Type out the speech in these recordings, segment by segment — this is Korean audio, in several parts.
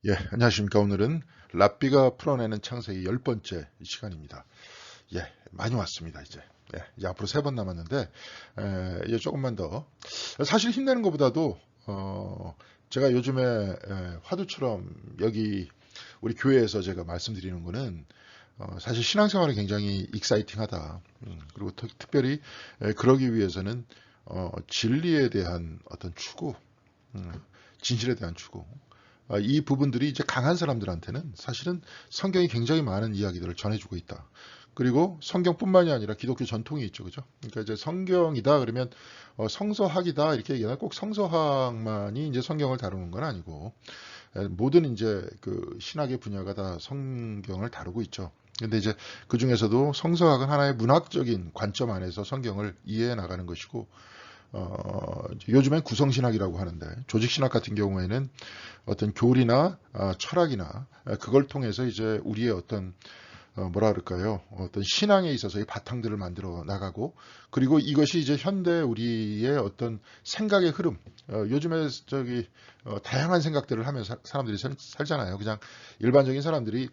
예, 안녕하십니까. 오늘은 랍비가 풀어내는 창세기 10번째 시간입니다. 예, 많이 왔습니다, 이제. 예, 이제 앞으로 3번 남았는데, 이제 조금만 더. 사실 힘내는 것보다도, 제가 요즘에 화두처럼 여기 우리 교회에서 제가 말씀드리는 거는, 사실 신앙생활이 굉장히 익사이팅하다. 그리고 특별히 그러기 위해서는, 진리에 대한 어떤 추구, 음, 진실에 대한 추구. 이 부분들이 이제 강한 사람들한테는 사실은 성경이 굉장히 많은 이야기들을 전해주고 있다. 그리고 성경뿐만이 아니라 기독교 전통이 있죠, 그죠? 그러니까 이제 성경이다 그러면 성서학이다 이렇게 얘기하면 꼭 성서학만이 이제 성경을 다루는 건 아니고 모든 이제 그 신학의 분야가 다 성경을 다루고 있죠. 근데 이제 그 중에서도 성서학은 하나의 문학적인 관점 안에서 성경을 이해해 나가는 것이고, 요즘엔 구성신학이라고 하는데 조직신학 같은 경우에는 어떤 교리나 철학이나 그걸 통해서 이제 우리의 어떤 뭐라 그럴까요? 어떤 신앙에 있어서의 바탕들을 만들어 나가고 그리고 이것이 이제 현대 우리의 어떤 생각의 흐름. 요즘에 저기 다양한 생각들을 하면서 사람들이 살잖아요. 그냥 일반적인 사람들이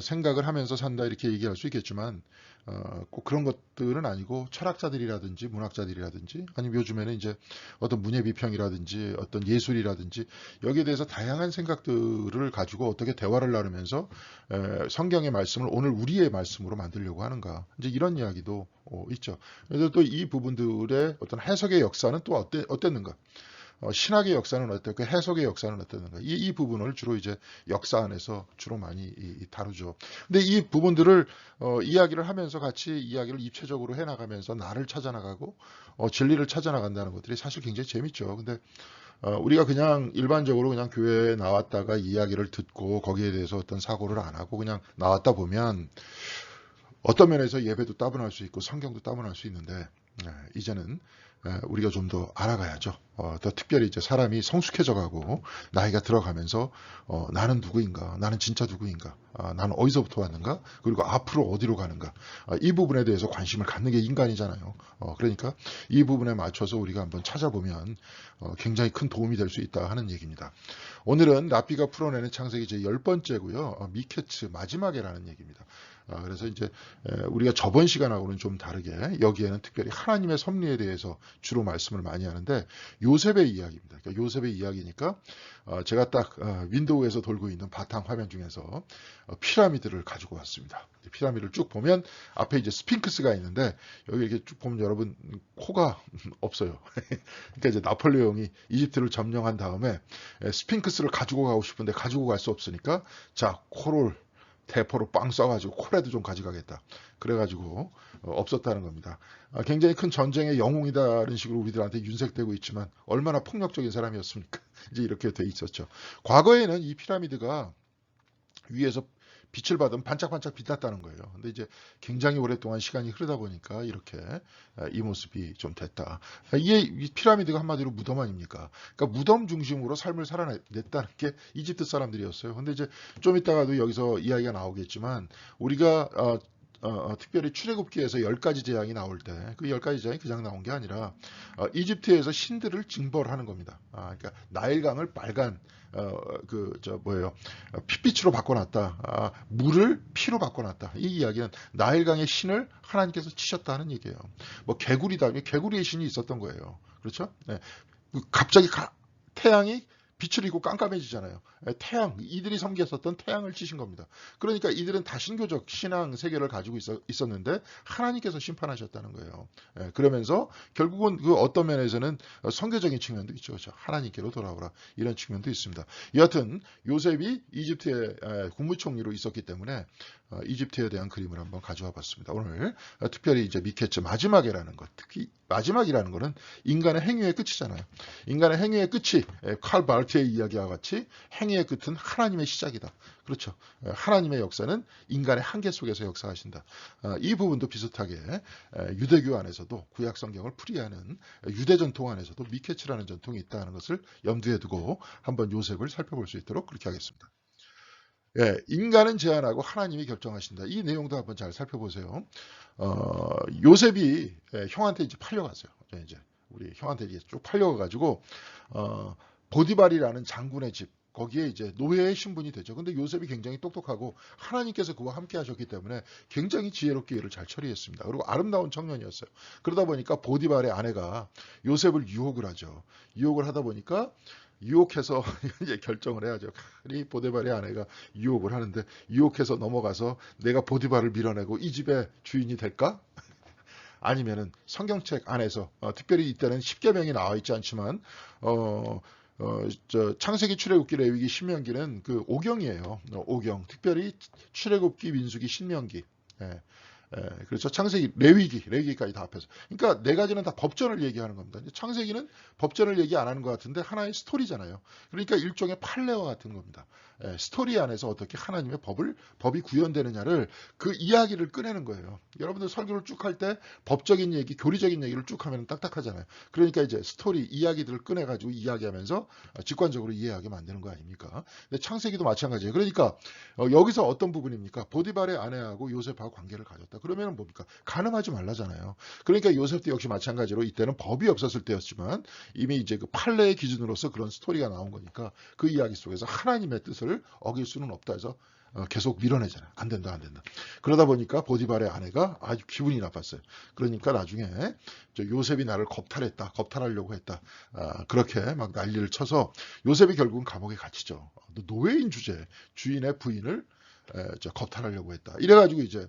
생각을 하면서 산다 이렇게 얘기할 수 있겠지만 꼭 그런 것들은 아니고 철학자들이라든지 문학자들이라든지 아니면 요즘에는 이제 어떤 문예 비평이라든지 어떤 예술이라든지 여기에 대해서 다양한 생각들을 가지고 어떻게 대화를 나누면서 성경의 말씀을 오늘 우리의 말씀으로 만들려고 하는가 이제 이런 이야기도 있죠. 그래서 또 이 부분들의 어떤 해석의 역사는 또 어땠는가? 신학의 역사는 어떻고 해석의 역사는 어떻는가 이 부분을 주로 이제 역사 안에서 주로 많이 다루죠. 근데 이 부분들을 이야기를 하면서 같이 이야기를 입체적으로 해나가면서 나를 찾아나가고 진리를 찾아나간다는 것들이 사실 굉장히 재밌죠. 근데 우리가 그냥 일반적으로 그냥 교회에 나왔다가 이야기를 듣고 거기에 대해서 어떤 사고를 안 하고 그냥 나왔다 보면 어떤 면에서 예배도 따분할 수 있고 성경도 따분할 수 있는데 이제는 우리가 좀 더 알아가야죠. 더 특별히 이제 사람이 성숙해져 가고 나이가 들어가면서 나는 누구인가, 나는 진짜 누구인가, 나는 어디서부터 왔는가, 그리고 앞으로 어디로 가는가 이 부분에 대해서 관심을 갖는 게 인간이잖아요. 그러니까 이 부분에 맞춰서 우리가 한번 찾아보면 굉장히 큰 도움이 될 수 있다 하는 얘기입니다. 오늘은 랍비가 풀어내는 창세기 제 10번째고요. 미케츠 마지막에라는 얘기입니다. 그래서 이제 우리가 저번 시간하고는 좀 다르게 여기에는 특별히 하나님의 섭리에 대해서 주로 말씀을 많이 하는데 요셉의 이야기입니다. 그러니까 요셉의 이야기니까 제가 딱 윈도우에서 돌고 있는 바탕 화면 중에서 피라미드를 가지고 왔습니다. 피라미드를 쭉 보면 앞에 이제 스핑크스가 있는데 여기 이렇게 쭉 보면 여러분 코가 없어요. 그러니까 이제 나폴레옹이 이집트를 점령한 다음에 스핑크스를 가지고 가고 싶은데 가지고 갈 수 없으니까 자 코를 대포로 빵 쏴가지고 코라도 좀 가져가겠다. 그래가지고 없었다는 겁니다. 굉장히 큰 전쟁의 영웅이다라는 식으로 우리들한테 윤색되고 있지만 얼마나 폭력적인 사람이었습니까? 이제 이렇게 돼 있었죠. 과거에는 이 피라미드가 위에서 빛을 받으면 반짝반짝 빛났다는 거예요. 근데 이제 굉장히 오랫동안 시간이 흐르다 보니까 이렇게 이 모습이 좀 됐다. 이게 이 피라미드가 한마디로 무덤 아닙니까? 그러니까 무덤 중심으로 삶을 살아냈다는 게 이집트 사람들이었어요. 근데 이제 좀 이따가도 여기서 이야기가 나오겠지만 우리가 특별히 출애굽기에서 10가지 재앙이 나올 때 그 10가지 재앙이 그냥 나온 게 아니라 이집트에서 신들을 징벌하는 겁니다. 그러니까 나일강을 빨간 그저 뭐예요 핏빛으로 바꿔놨다. 물을 피로 바꿔놨다. 이 이야기는 나일강의 신을 하나님께서 치셨다는 얘기예요. 뭐 개구리다. 개구리의 신이 있었던 거예요. 그렇죠? 네. 갑자기 태양이 빛을 잃고 깜깜해지잖아요. 태양, 이들이 섬겼었던 태양을 치신 겁니다. 그러니까 이들은 다신교적 신앙 세계를 가지고 있었는데 하나님께서 심판하셨다는 거예요. 그러면서 결국은 그 어떤 면에서는 성교적인 측면도 있죠. 그렇죠? 하나님께로 돌아오라 이런 측면도 있습니다. 여하튼 요셉이 이집트의 국무총리로 있었기 때문에 이집트에 대한 그림을 한번 가져와 봤습니다. 오늘 특별히 이제 미케츠 마지막이라는 것, 특히 마지막이라는 것은 인간의 행위의 끝이잖아요. 인간의 행위의 끝이 칼 바르트의 이야기와 같이 행위의 끝은 하나님의 시작이다. 그렇죠. 하나님의 역사는 인간의 한계 속에서 역사하신다. 이 부분도 비슷하게 유대교 안에서도 구약 성경을 풀이하는 유대 전통 안에서도 미케츠라는 전통이 있다는 것을 염두에 두고 한번 요셉을 살펴볼 수 있도록 그렇게 하겠습니다. 예, 인간은 제한하고 하나님이 결정하신다. 이 내용도 한번 잘 살펴보세요. 요셉이 형한테 이제 팔려갔어요. 이제 우리 형한테 이제 쭉 팔려가가지고 보디발이라는 장군의 집, 거기에 이제 노예의 신분이 되죠. 근데 요셉이 굉장히 똑똑하고 하나님께서 그와 함께 하셨기 때문에 굉장히 지혜롭게 일을 잘 처리했습니다. 그리고 아름다운 청년이었어요. 그러다 보니까 보디발의 아내가 요셉을 유혹을 하죠. 유혹을 하다 보니까 유혹해서 이제 결정을 해야죠. 이 보디발의 아내가 유혹을 하는데 유혹해서 넘어가서 내가 보디발을 밀어내고 이 집의 주인이 될까? 아니면은 성경책 안에서 특별히 이때는 십계명이 나와 있지 않지만 창세기, 출애굽기, 레위기, 신명기는 그 오경이에요. 오경. 특별히 출애굽기, 민수기, 신명기. 예. 그렇죠. 창세기, 레위기까지 다 합해서. 그러니까 네 가지는 다 법전을 얘기하는 겁니다. 창세기는 법전을 얘기 안 하는 것 같은데 하나의 스토리잖아요. 그러니까 일종의 판례와 같은 겁니다. 스토리 안에서 어떻게 하나님의 법이 구현되느냐를 그 이야기를 꺼내는 거예요. 여러분들 설교를 쭉 할 때 법적인 얘기, 교리적인 얘기를 쭉 하면 딱딱하잖아요. 그러니까 이제 스토리, 이야기들을 꺼내가지고 이야기하면서 직관적으로 이해하게 만드는 거 아닙니까? 근데 창세기도 마찬가지예요. 그러니까 여기서 어떤 부분입니까? 보디발의 아내하고 요셉하고 관계를 가졌다. 그러면 뭡니까? 간음하지 말라잖아요. 그러니까 요셉도 역시 마찬가지로 이때는 법이 없었을 때였지만 이미 이제 그 판례의 기준으로서 그런 스토리가 나온 거니까 그 이야기 속에서 하나님의 뜻을 어길 수는 없다 해서 계속 밀어내잖아요. 안 된다, 안 된다. 그러다 보니까 보디발의 아내가 아주 기분이 나빴어요. 그러니까 나중에 요셉이 나를 겁탈하려고 했다. 그렇게 막 난리를 쳐서 요셉이 결국은 감옥에 갇히죠. 노예인 주인의 부인을 겁탈하려고 했다. 이래가지고 이제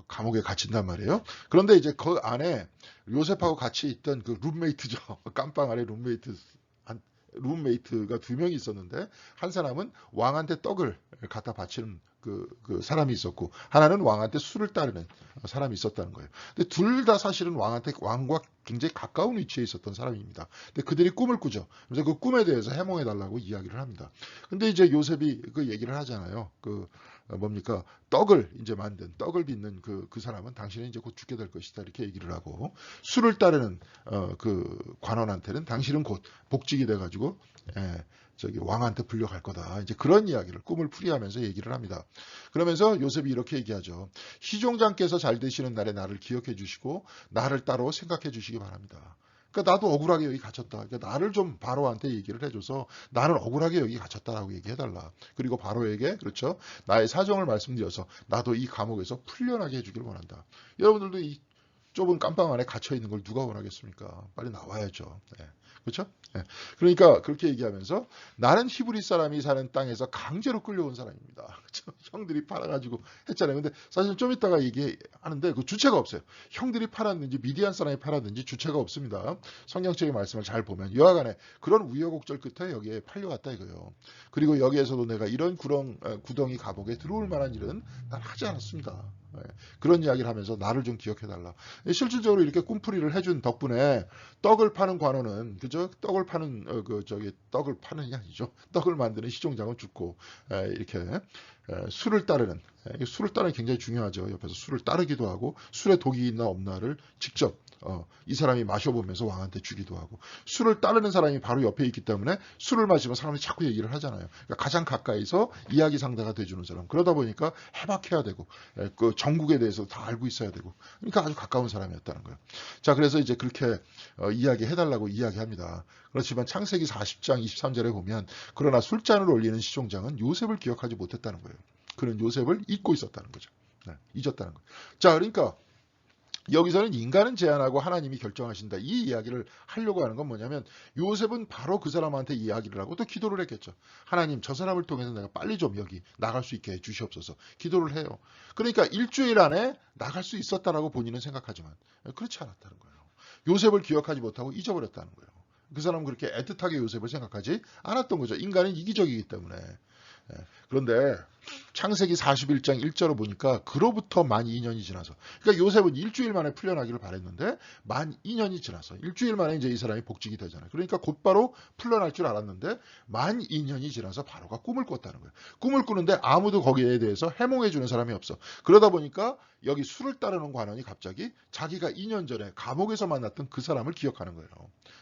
감옥에 갇힌단 말이에요. 그런데 이제 그 안에 요셉하고 같이 있던 그 룸메이트죠. 깜빵 안에 룸메이트가 두 명이 있었는데 한 사람은 왕한테 떡을 갖다 바치는 그 사람이 있었고 하나는 왕한테 술을 따르는 사람이 있었다는 거예요. 근데 둘 다 사실은 왕과 굉장히 가까운 위치에 있었던 사람입니다. 근데 그들이 꿈을 꾸죠. 그래서 그 꿈에 대해서 해몽해 달라고 이야기를 합니다. 근데 이제 요셉이 그 얘기를 하잖아요. 뭡니까? 떡을 빚는 그 사람은 당신은 이제 곧 죽게 될 것이다. 이렇게 얘기를 하고 술을 따르는 그 관원한테는 당신은 곧 복직이 돼가지고 왕한테 불려갈 거다. 이제 그런 이야기를 꿈을 풀이하면서 얘기를 합니다. 그러면서 요셉이 이렇게 얘기하죠. 시종장께서 잘 되시는 날에 나를 기억해 주시고 나를 따로 생각해 주시기 바랍니다. 그러니까 나도 억울하게 여기 갇혔다. 그러니까 나를 좀 바로한테 얘기를 해줘서 나는 억울하게 여기 갇혔다라고 얘기해달라. 그리고 바로에게 그렇죠. 나의 사정을 말씀드려서 나도 이 감옥에서 풀려나게 해주기를 원한다. 여러분들도 이 좁은 깜빵 안에 gat혀 있는 걸 누가 원하겠습니까? 빨리 나와야죠. 네. 그렇죠? 네. 그러니까 그렇게 얘기하면서 나는 히브리 사람이 사는 땅에서 강제로 끌려온 사람입니다. 그렇죠? 형들이 팔아가지고 했잖아요. 근데 사실 좀 이따가 얘기하는데 그 주체가 없어요. 형들이 팔았는지 미디안 사람이 팔았는지 주체가 없습니다. 성경책의 말씀을 잘 보면 여하간에 그런 우여곡절 끝에 여기에 팔려갔다 이거예요. 그리고 여기에서도 내가 이런 구덩이 감옥에 들어올 만한 일은 난 하지 않았습니다. 네. 그런 이야기를 하면서 나를 좀 기억해달라. 실질적으로 이렇게 꿈풀이를 해준 덕분에 떡을 파는 관원은 그죠? 떡을 파는 떡을 파는 게 아니죠. 떡을 만드는 시종장은 죽고 이렇게 술을 따르는 게 굉장히 중요하죠. 옆에서 술을 따르기도 하고 술에 독이 있나 없나를 직접 이 사람이 마셔보면서 왕한테 주기도 하고 술을 따르는 사람이 바로 옆에 있기 때문에 술을 마시면 사람이 자꾸 얘기를 하잖아요. 그러니까 가장 가까이서 이야기 상대가 돼주는 사람. 그러다 보니까 해박해야 되고 그 전국에 대해서 다 알고 있어야 되고 그러니까 아주 가까운 사람이었다는 거예요. 자, 그래서 이제 그렇게 이야기해달라고 이야기합니다. 그렇지만 창세기 40장 23절에 보면 그러나 술잔을 올리는 시종장은 요셉을 기억하지 못했다는 거예요. 그는 요셉을 잊고 있었다는 거죠. 네, 잊었다는 거예요. 자, 그러니까 여기서는 인간은 제한하고 하나님이 결정하신다. 이 이야기를 하려고 하는 건 뭐냐면 요셉은 바로 그 사람한테 이야기를 하고 또 기도를 했겠죠. 하나님 저 사람을 통해서 내가 빨리 좀 여기 나갈 수 있게 해주시옵소서. 기도를 해요. 그러니까 일주일 안에 나갈 수 있었다라고 본인은 생각하지만 그렇지 않았다는 거예요. 요셉을 기억하지 못하고 잊어버렸다는 거예요. 그 사람은 그렇게 애틋하게 요셉을 생각하지 않았던 거죠. 인간은 이기적이기 때문에. 그런데 창세기 41장 1절을 보니까 그로부터 만 2년이 지나서 그러니까 요셉은 일주일 만에 풀려나기를 바랬는데 만 2년이 지나서 일주일 만에 이제 이 사람이 복직이 되잖아요. 그러니까 곧바로 풀려날 줄 알았는데 만 2년이 지나서 바로가 꿈을 꿨다는 거예요. 꿈을 꾸는데 아무도 거기에 대해서 해몽해 주는 사람이 없어. 그러다 보니까 여기 술을 따르는 관원이 갑자기 자기가 2년 전에 감옥에서 만났던 그 사람을 기억하는 거예요.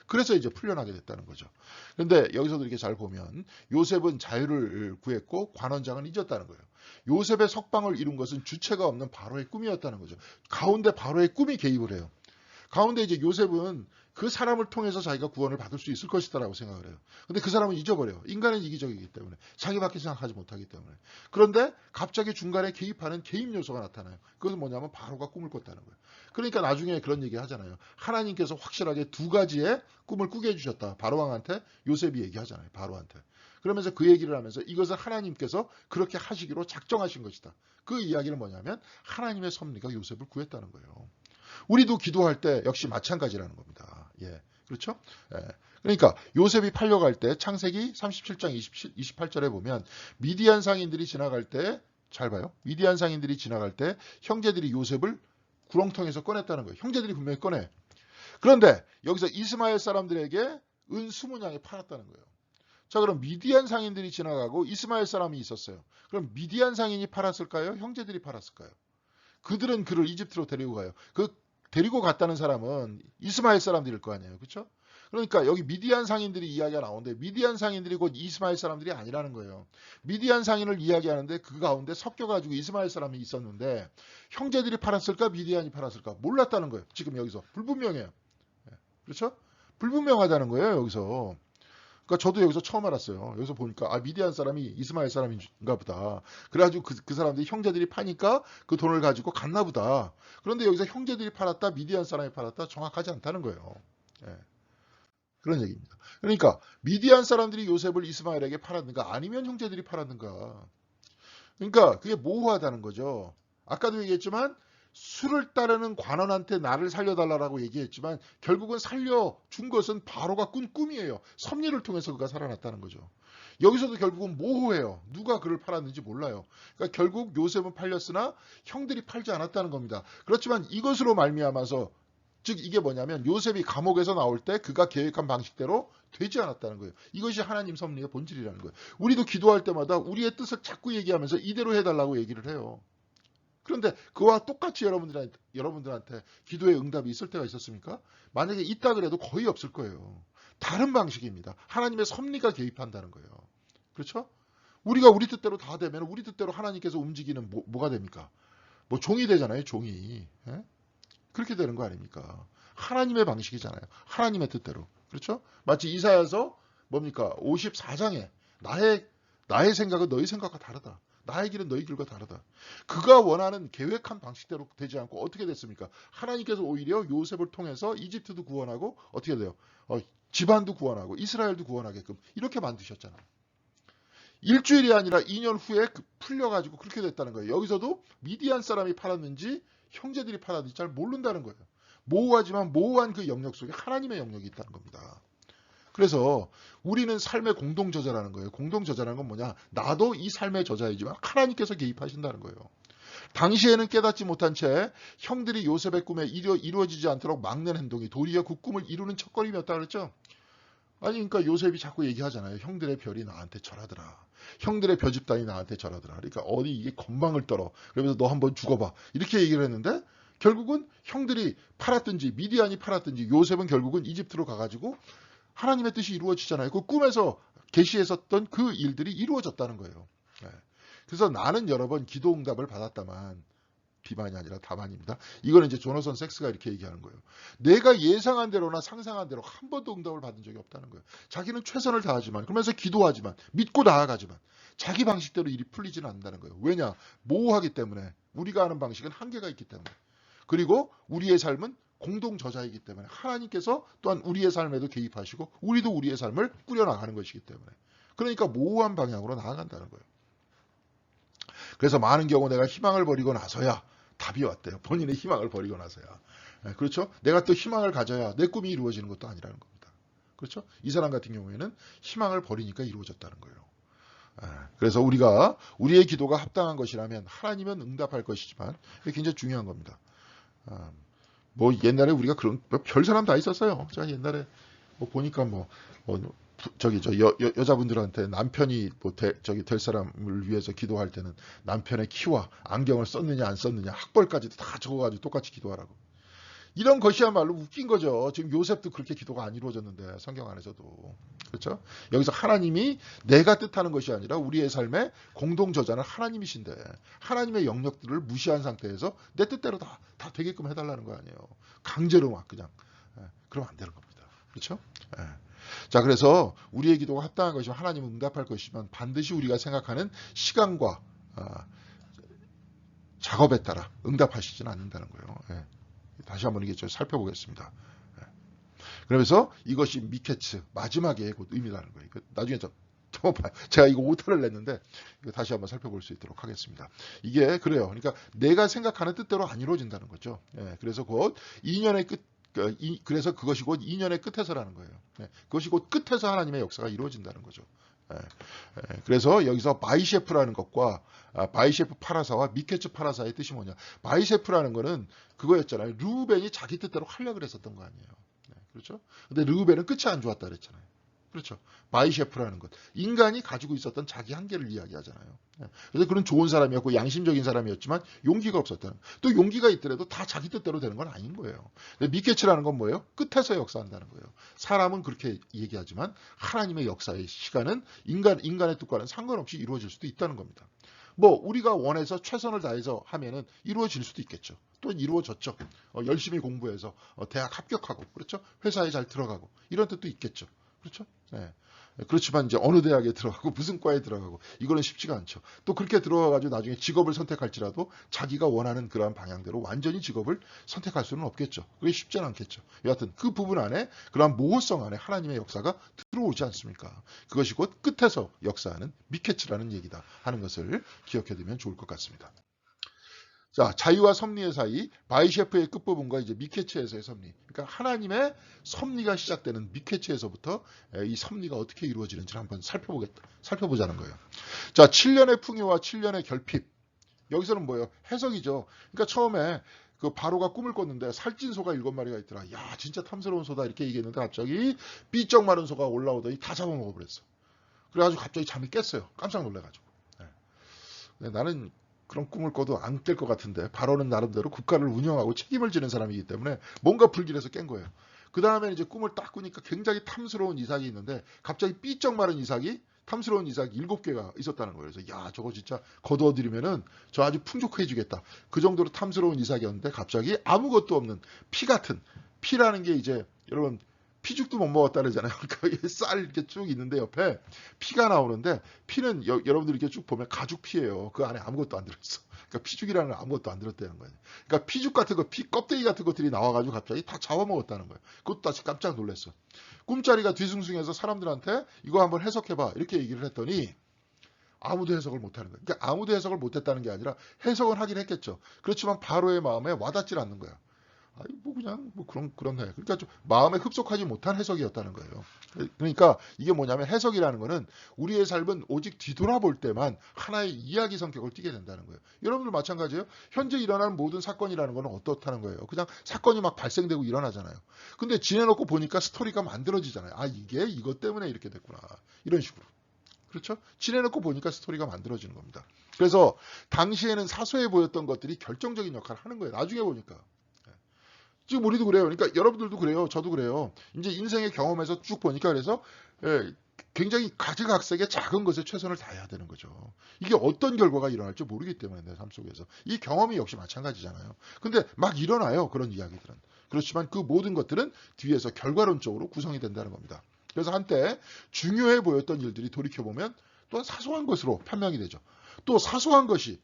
그래서 이제 풀려나게 됐다는 거죠. 그런데 여기서도 이렇게 잘 보면 요셉은 자유를 구했고 관원장은 잊었다는 거예요. 요셉의 석방을 이룬 것은 주체가 없는 바로의 꿈이었다는 거죠. 가운데 바로의 꿈이 개입을 해요. 가운데 이제 요셉은 그 사람을 통해서 자기가 구원을 받을 수 있을 것이다라고 생각을 해요. 근데 그 사람은 잊어버려요. 인간은 이기적이기 때문에. 자기밖에 생각하지 못하기 때문에. 그런데 갑자기 중간에 개입하는 개입 요소가 나타나요. 그것은 뭐냐면 바로가 꿈을 꿨다는 거예요. 그러니까 나중에 그런 얘기 하잖아요. 하나님께서 확실하게 두 가지의 꿈을 꾸게 해주셨다. 바로왕한테 요셉이 얘기하잖아요. 바로한테. 그러면서 그 얘기를 하면서 이것을 하나님께서 그렇게 하시기로 작정하신 것이다. 그 이야기는 뭐냐면 하나님의 섭리가 요셉을 구했다는 거예요. 우리도 기도할 때 역시 마찬가지라는 겁니다. 예. 그렇죠? 예. 그러니까 요셉이 팔려갈 때 창세기 37장 28절에 보면 미디안 상인들이 지나갈 때 잘 봐요. 미디안 상인들이 지나갈 때 형제들이 요셉을 구렁텅이에서 꺼냈다는 거예요. 형제들이 분명히 꺼내. 그런데 여기서 이스마엘 사람들에게 은 20냥에 팔았다는 거예요. 자, 그럼 미디안 상인들이 지나가고 이스마엘 사람이 있었어요. 그럼 미디안 상인이 팔았을까요? 형제들이 팔았을까요? 그들은 그를 이집트로 데리고 가요. 그 데리고 갔다는 사람은 이스마엘 사람들일 거 아니에요. 그렇죠? 그러니까 여기 미디안 상인들이 이야기가 나오는데 미디안 상인들이 곧 이스마엘 사람들이 아니라는 거예요. 미디안 상인을 이야기하는데 그 가운데 섞여가지고 이스마엘 사람이 있었는데 형제들이 팔았을까 미디안이 팔았을까 몰랐다는 거예요. 지금 여기서 불분명해요. 그렇죠? 불분명하다는 거예요. 여기서. 그러니까 저도 여기서 처음 알았어요. 여기서 보니까 미디안 사람이 이스마엘 사람인가 보다. 그래가지고 그 사람들이 형제들이 파니까 그 돈을 가지고 갔나 보다. 그런데 여기서 형제들이 팔았다, 미디안 사람이 팔았다 정확하지 않다는 거예요. 예, 그런 얘기입니다. 그러니까 미디안 사람들이 요셉을 이스마엘에게 팔았는가 아니면 형제들이 팔았는가. 그러니까 그게 모호하다는 거죠. 아까도 얘기했지만 수를 따르는 관원한테 나를 살려달라고 얘기했지만 결국은 살려준 것은 바로가 꾼 꿈이에요. 섭리를 통해서 그가 살아났다는 거죠. 여기서도 결국은 모호해요. 누가 그를 팔았는지 몰라요. 그러니까 결국 요셉은 팔렸으나 형들이 팔지 않았다는 겁니다. 그렇지만 이것으로 말미암아서 즉 이게 뭐냐면 요셉이 감옥에서 나올 때 그가 계획한 방식대로 되지 않았다는 거예요. 이것이 하나님 섭리의 본질이라는 거예요. 우리도 기도할 때마다 우리의 뜻을 자꾸 얘기하면서 이대로 해달라고 얘기를 해요. 그런데 그와 똑같이 여러분들한테 기도의 응답이 있을 때가 있었습니까? 만약에 있다 그래도 거의 없을 거예요. 다른 방식입니다. 하나님의 섭리가 개입한다는 거예요. 그렇죠? 우리가 우리 뜻대로 다 되면 우리 뜻대로 하나님께서 움직이는 뭐가 됩니까? 뭐 종이 되잖아요. 종이. 예? 그렇게 되는 거 아닙니까? 하나님의 방식이잖아요. 하나님의 뜻대로. 그렇죠? 마치 이사야서 뭡니까? 54장에 나의 생각은 너희 생각과 다르다. 나의 길은 너희 길과 다르다. 그가 원하는 계획한 방식대로 되지 않고 어떻게 됐습니까? 하나님께서 오히려 요셉을 통해서 이집트도 구원하고 어떻게 돼요? 집안도 구원하고 이스라엘도 구원하게끔 이렇게 만드셨잖아요. 일주일이 아니라 2년 후에 풀려가지고 그렇게 됐다는 거예요. 여기서도 미디안 사람이 팔았는지 형제들이 팔았는지 잘 모른다는 거예요. 모호하지만 모호한 그 영역 속에 하나님의 영역이 있다는 겁니다. 그래서 우리는 삶의 공동저자라는 거예요. 공동저자라는 건 뭐냐? 나도 이 삶의 저자이지만 하나님께서 개입하신다는 거예요. 당시에는 깨닫지 못한 채 형들이 요셉의 꿈에 이루어지지 않도록 막는 행동이 도리어 그 꿈을 이루는 첫걸음이었다 그랬죠? 아니 그러니까 요셉이 자꾸 얘기하잖아요. 형들의 별이 나한테 절하더라. 형들의 벼집단이 나한테 절하더라. 그러니까 어디 이게 건방을 떨어. 그러면서 너 한번 죽어봐. 이렇게 얘기를 했는데 결국은 형들이 팔았든지 미디안이 팔았든지 요셉은 결국은 이집트로 가가지고 하나님의 뜻이 이루어지잖아요. 그 꿈에서 계시했었던 그 일들이 이루어졌다는 거예요. 네. 그래서 나는 여러 번 기도 응답을 받았다만 비만이 아니라 다만입니다. 이거는 이제 조너선 섹스가 이렇게 얘기하는 거예요. 내가 예상한 대로나 상상한 대로 한 번도 응답을 받은 적이 없다는 거예요. 자기는 최선을 다하지만 그러면서 기도하지만 믿고 나아가지만 자기 방식대로 일이 풀리지는 않는다는 거예요. 왜냐? 모호하기 때문에 우리가 하는 방식은 한계가 있기 때문에 그리고 우리의 삶은 공동 저자이기 때문에 하나님께서 또한 우리의 삶에도 개입하시고 우리도 우리의 삶을 꾸려나가는 것이기 때문에 그러니까 모호한 방향으로 나아간다는 거예요. 그래서 많은 경우 내가 희망을 버리고 나서야 답이 왔대요. 본인의 희망을 버리고 나서야. 그렇죠? 내가 또 희망을 가져야 내 꿈이 이루어지는 것도 아니라는 겁니다. 그렇죠? 이 사람 같은 경우에는 희망을 버리니까 이루어졌다는 거예요. 그래서 우리가 우리의 기도가 합당한 것이라면 하나님은 응답할 것이지만 이게 굉장히 중요한 겁니다. 뭐 옛날에 우리가 그런 별 사람 다 있었어요. 자 옛날에 뭐 보니까 여자분들한테 남편이 될 사람을 위해서 기도할 때는 남편의 키와 안경을 썼느냐 안 썼느냐 학벌까지도 다 적어가지고 똑같이 기도하라고. 이런 것이야말로 웃긴 거죠. 지금 요셉도 그렇게 기도가 안 이루어졌는데 성경 안에서도. 그렇죠? 여기서 하나님이 내가 뜻하는 것이 아니라 우리의 삶의 공동저자는 하나님이신데 하나님의 영역들을 무시한 상태에서 내 뜻대로 다 되게끔 해달라는 거 아니에요. 강제로 막 그냥. 그러면 안 되는 겁니다. 그렇죠? 예. 자, 그래서 우리의 기도가 합당한 것이면 하나님은 응답할 것이지만 반드시 우리가 생각하는 시간과 작업에 따라 응답하시지는 않는다는 거예요. 예. 다시 한번 이게 좀 살펴보겠습니다. 예. 그러면서 이것이 미케츠 마지막에 곧 의미라는 거예요. 나중에 제가 이거 오타를 냈는데 이거 다시 한번 살펴볼 수 있도록 하겠습니다. 이게 그래요. 그러니까 내가 생각하는 뜻대로 안 이루어진다는 거죠. 예. 그래서 곧 2년의 끝 그래서 그것이 곧 2년의 끝에서라는 거예요. 예. 그것이 곧 끝에서 하나님의 역사가 이루어진다는 거죠. 예. 예. 그래서 여기서 바이셰프라는 것과 바이셰프 파라사와 미케츠 파라사의 뜻이 뭐냐. 바이셰프라는 거는 그거였잖아요. 르우벤이 자기 뜻대로 하려고 그랬었던 거 아니에요. 예. 그렇죠? 근데 르우벤은 끝이 안 좋았다 그랬잖아요. 그렇죠. 바이셰프라는 것. 인간이 가지고 있었던 자기 한계를 이야기하잖아요. 그래서 그런 좋은 사람이었고 양심적인 사람이었지만 용기가 없었다는. 또 용기가 있더라도 다 자기 뜻대로 되는 건 아닌 거예요. 미케츠라는 건 뭐예요? 끝에서 역사한다는 거예요. 사람은 그렇게 얘기하지만 하나님의 역사의 시간은 인간의 뜻과는 상관없이 이루어질 수도 있다는 겁니다. 뭐 우리가 원해서 최선을 다해서 하면은 이루어질 수도 있겠죠. 또 이루어졌죠. 열심히 공부해서 대학 합격하고 그렇죠. 회사에 잘 들어가고 이런 뜻도 있겠죠. 그렇죠? 네. 그렇지만 이제 어느 대학에 들어가고 무슨 과에 들어가고 이거는 쉽지가 않죠. 또 그렇게 들어가가지고 나중에 직업을 선택할지라도 자기가 원하는 그러한 방향대로 완전히 직업을 선택할 수는 없겠죠. 그게 쉽지는 않겠죠. 여하튼 그 부분 안에 그러한 모호성 안에 하나님의 역사가 들어오지 않습니까? 그것이 곧 끝에서 역사하는 미케츠라는 얘기다 하는 것을 기억해두면 좋을 것 같습니다. 자, 자유와 섭리의 사이, 바이셰프의 끝부분과 이제 미케츠에서의 섭리. 그러니까 하나님의 섭리가 시작되는 미케츠에서부터 이 섭리가 어떻게 이루어지는지를 한번 살펴보자는 거예요. 자, 7년의 풍요와 7년의 결핍. 여기서는 뭐예요? 해석이죠. 그러니까 처음에 그 바로가 꿈을 꿨는데 살찐 소가 7마리가 있더라. 야, 진짜 탐스러운 소다 이렇게 얘기했는데 갑자기 삐쩍 마른 소가 올라오더니 다 잡아먹어버렸어. 그래가지고 갑자기 잠이 깼어요. 깜짝 놀래가지고. 네. 나는 그런 꿈을 꿔도 안 깰 것 같은데 바로는 나름대로 국가를 운영하고 책임을 지는 사람이기 때문에 뭔가 불길해서 깬 거예요. 그 다음에 이제 꿈을 딱 꾸니까 굉장히 탐스러운 이삭이 있는데 갑자기 삐쩍 마른 이삭이 탐스러운 이삭이 7개가 있었다는 거예요. 그래서 야 저거 진짜 거두어들이면은 저 아주 풍족해지겠다. 그 정도로 탐스러운 이삭이었는데 갑자기 아무것도 없는 피 같은 피라는 게 이제 여러분 피죽도 못 먹었다 그러잖아요. 그러니까 쌀 이렇게 쭉 있는데 옆에 피가 나오는데 피는 여러분들 이렇게 쭉 보면 가죽 피예요. 그 안에 아무것도 안 들었어. 그러니까 피죽이라는 건 아무것도 안 들었다는 거예요. 그러니까 피죽 같은 거, 피 껍데기 같은 것들이 나와가지고 갑자기 다 잡아먹었다는 거예요. 그것도 다시 깜짝 놀랐어. 꿈자리가 뒤숭숭해서 사람들한테 이거 한번 해석해봐 이렇게 얘기를 했더니 아무도 해석을 못하는 거예요. 그러니까 아무도 해석을 못했다는 게 아니라 해석은 하긴 했겠죠. 그렇지만 바로의 마음에 와닿질 않는 거야. 아니 뭐 그냥 뭐 그렇네. 그러니까 좀 마음에 흡속하지 못한 해석이었다는 거예요. 그러니까 이게 뭐냐면 해석이라는 거는 우리의 삶은 오직 뒤돌아볼 때만 하나의 이야기 성격을 띠게 된다는 거예요. 여러분들 마찬가지예요. 현재 일어나는 모든 사건이라는 거는 어떻다는 거예요. 그냥 사건이 막 발생되고 일어나잖아요. 근데 지내놓고 보니까 스토리가 만들어지잖아요. 아 이게 이것 때문에 이렇게 됐구나. 이런 식으로. 그렇죠? 지내놓고 보니까 스토리가 만들어지는 겁니다. 그래서 당시에는 사소해 보였던 것들이 결정적인 역할을 하는 거예요. 나중에 보니까. 지금 우리도 그래요. 그러니까 여러분들도 그래요. 저도 그래요. 이제 인생의 경험에서 쭉 보니까 그래서 굉장히 가지각색의 작은 것에 최선을 다해야 되는 거죠. 이게 어떤 결과가 일어날지 모르기 때문에 내 삶 속에서. 이 경험이 역시 마찬가지잖아요. 근데 막 일어나요. 그런 이야기들은. 그렇지만 그 모든 것들은 뒤에서 결과론적으로 구성이 된다는 겁니다. 그래서 한때 중요해 보였던 일들이 돌이켜보면 또 사소한 것으로 판명이 되죠. 또 사소한 것이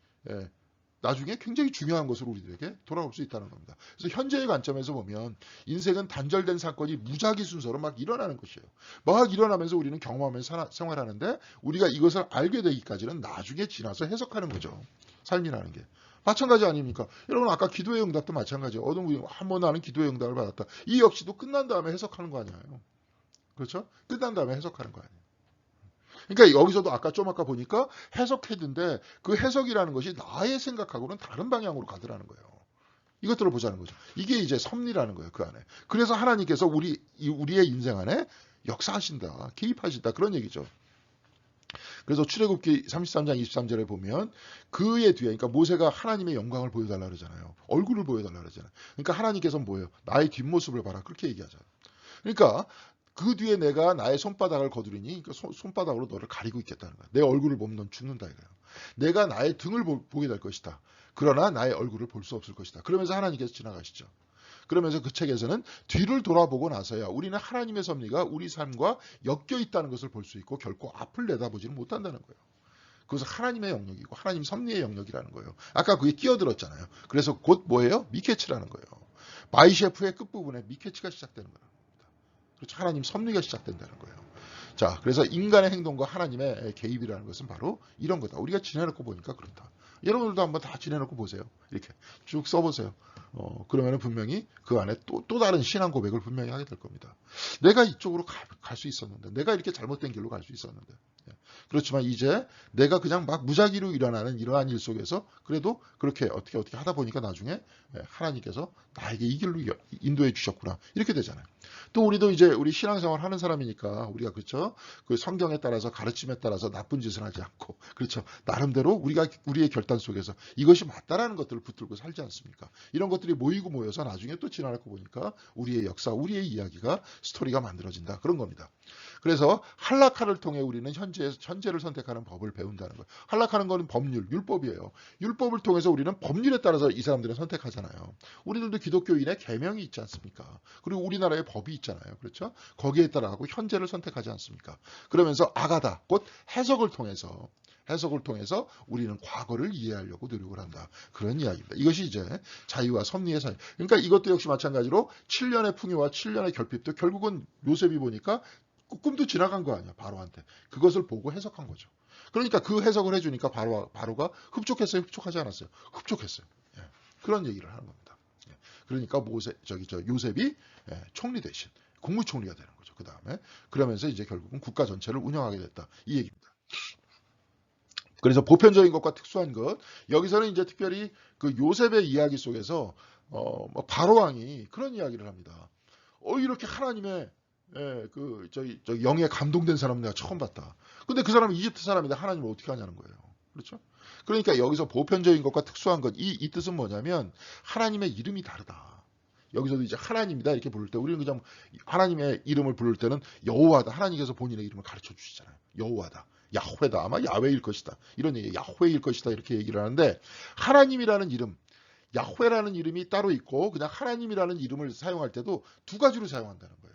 나중에 굉장히 중요한 것으로 우리들에게 돌아올 수 있다는 겁니다. 그래서 현재의 관점에서 보면 인생은 단절된 사건이 무작위 순서로 막 일어나는 것이에요. 막 일어나면서 우리는 경험하면서 생활하는데 우리가 이것을 알게 되기까지는 나중에 지나서 해석하는 거죠. 삶이라는 게. 마찬가지 아닙니까? 여러분 아까 기도의 응답도 마찬가지예요. 어느 분이 한번 나는 기도의 응답을 받았다. 이 역시도 끝난 다음에 해석하는 거 아니에요. 그렇죠? 끝난 다음에 해석하는 거 아니에요. 그러니까 여기서도 아까 보니까 해석했는데 그 해석이라는 것이 나의 생각하고는 다른 방향으로 가더라는 거예요. 이것들을 보자는 거죠. 이게 이제 섭리라는 거예요. 그 안에. 그래서 하나님께서 우리의 인생 안에 역사하신다. 개입하신다. 그런 얘기죠. 그래서 출애굽기 33장 23절에 보면 그의 뒤에 그러니까 모세가 하나님의 영광을 보여달라 그러잖아요. 얼굴을 보여달라 그러잖아요. 그러니까 하나님께서는 뭐예요? 나의 뒷모습을 봐라. 그렇게 얘기하잖아요. 그러니까 그 뒤에 내가 나의 손바닥을 거두리니 그러니까 손바닥으로 너를 가리고 있겠다는 거야. 내 얼굴을 보면 넌 죽는다 이거야. 내가 나의 등을 보게 될 것이다. 그러나 나의 얼굴을 볼 수 없을 것이다. 그러면서 하나님께서 지나가시죠. 그러면서 그 책에서는 뒤를 돌아보고 나서야 우리는 하나님의 섭리가 우리 삶과 엮여 있다는 것을 볼 수 있고 결코 앞을 내다보지는 못한다는 거예요. 그것은 하나님의 영역이고 하나님 섭리의 영역이라는 거예요. 아까 그게 끼어들었잖아요. 그래서 곧 뭐예요? 미케츠라는 거예요. 바이셰프의 끝부분에 미케츠가 시작되는 겁니다. 그렇죠. 하나님 섭리가 시작된다는 거예요. 자, 그래서 인간의 행동과 하나님의 개입이라는 것은 바로 이런 거다. 우리가 지내놓고 보니까 그렇다. 여러분들도 한번 다 지내놓고 보세요. 이렇게 쭉 써보세요. 그러면 분명히 그 안에 또 다른 신앙 고백을 분명히 하게 될 겁니다. 내가 이쪽으로 갈 수 있었는데, 내가 이렇게 잘못된 길로 갈 수 있었는데. 그렇지만 이제 내가 그냥 막 무작위로 일어나는 이러한 일 속에서 그래도 그렇게 어떻게 하다 보니까 나중에 하나님께서 나에게 이 길로 인도해 주셨구나. 이렇게 되잖아요. 또 우리도 이제 우리 신앙생활 하는 사람이니까 우리가 그렇죠. 그 성경에 따라서 가르침에 따라서 나쁜 짓을 하지 않고 그렇죠. 나름대로 우리의 결단 속에서 이것이 맞다라는 것들을 붙들고 살지 않습니까? 이런 것들이 모이고 모여서 나중에 또 지나고 보니까 우리의 역사, 우리의 이야기가 스토리가 만들어진다. 그런 겁니다. 그래서 할라카를 통해 우리는 현재를 선택하는 법을 배운다는 거예요. 할라카는 거는 법률, 율법이에요. 율법을 통해서 우리는 법률에 따라서 이 사람들은 선택하잖아요. 우리들도 기독교인의 계명이 있지 않습니까? 그리고 우리나라의 법이 있잖아요. 그렇죠? 거기에 따라가고 현재를 선택하지 않습니까? 그러면서 아가다, 곧 해석을 통해서 우리는 과거를 이해하려고 노력을 한다. 그런 이야기입니다. 이것이 이제 자유와 섭리의 사이. 그러니까 이것도 역시 마찬가지로 7년의 풍요와 7년의 결핍도 결국은 요셉이 보니까 꿈도 지나간 거 아니야. 바로한테. 그것을 보고 해석한 거죠. 그러니까 그 해석을 해주니까 바로가 흡족했어요? 흡족하지 않았어요? 흡족했어요. 예. 그런 얘기를 하는 겁니다. 예. 그러니까 요셉이 총리 대신 국무총리가 되는 거죠. 그 다음에 그러면서 이제 결국은 국가 전체를 운영하게 됐다. 이 얘기입니다. 그래서 보편적인 것과 특수한 것. 여기서는 이제 특별히 그 요셉의 이야기 속에서 바로왕이 그런 이야기를 합니다. 이렇게 하나님의 영에 감동된 사람은 내가 처음 봤다. 근데 그 사람은 이집트 사람인데 하나님을 어떻게 하냐는 거예요. 그렇죠? 그러니까 여기서 보편적인 것과 특수한 것, 이 뜻은 뭐냐면 하나님의 이름이 다르다. 여기서도 이제 하나님이다 이렇게 부를 때 우리는 그냥 하나님의 이름을 부를 때는 여호와다. 하나님께서 본인의 이름을 가르쳐 주시잖아요. 여호와다. 야훼다. 아마 야훼일 것이다. 이런 얘기, 야훼일 것이다. 이렇게 얘기를 하는데 하나님이라는 이름, 야훼라는 이름이 따로 있고 그냥 하나님이라는 이름을 사용할 때도 두 가지로 사용한다는 거예요.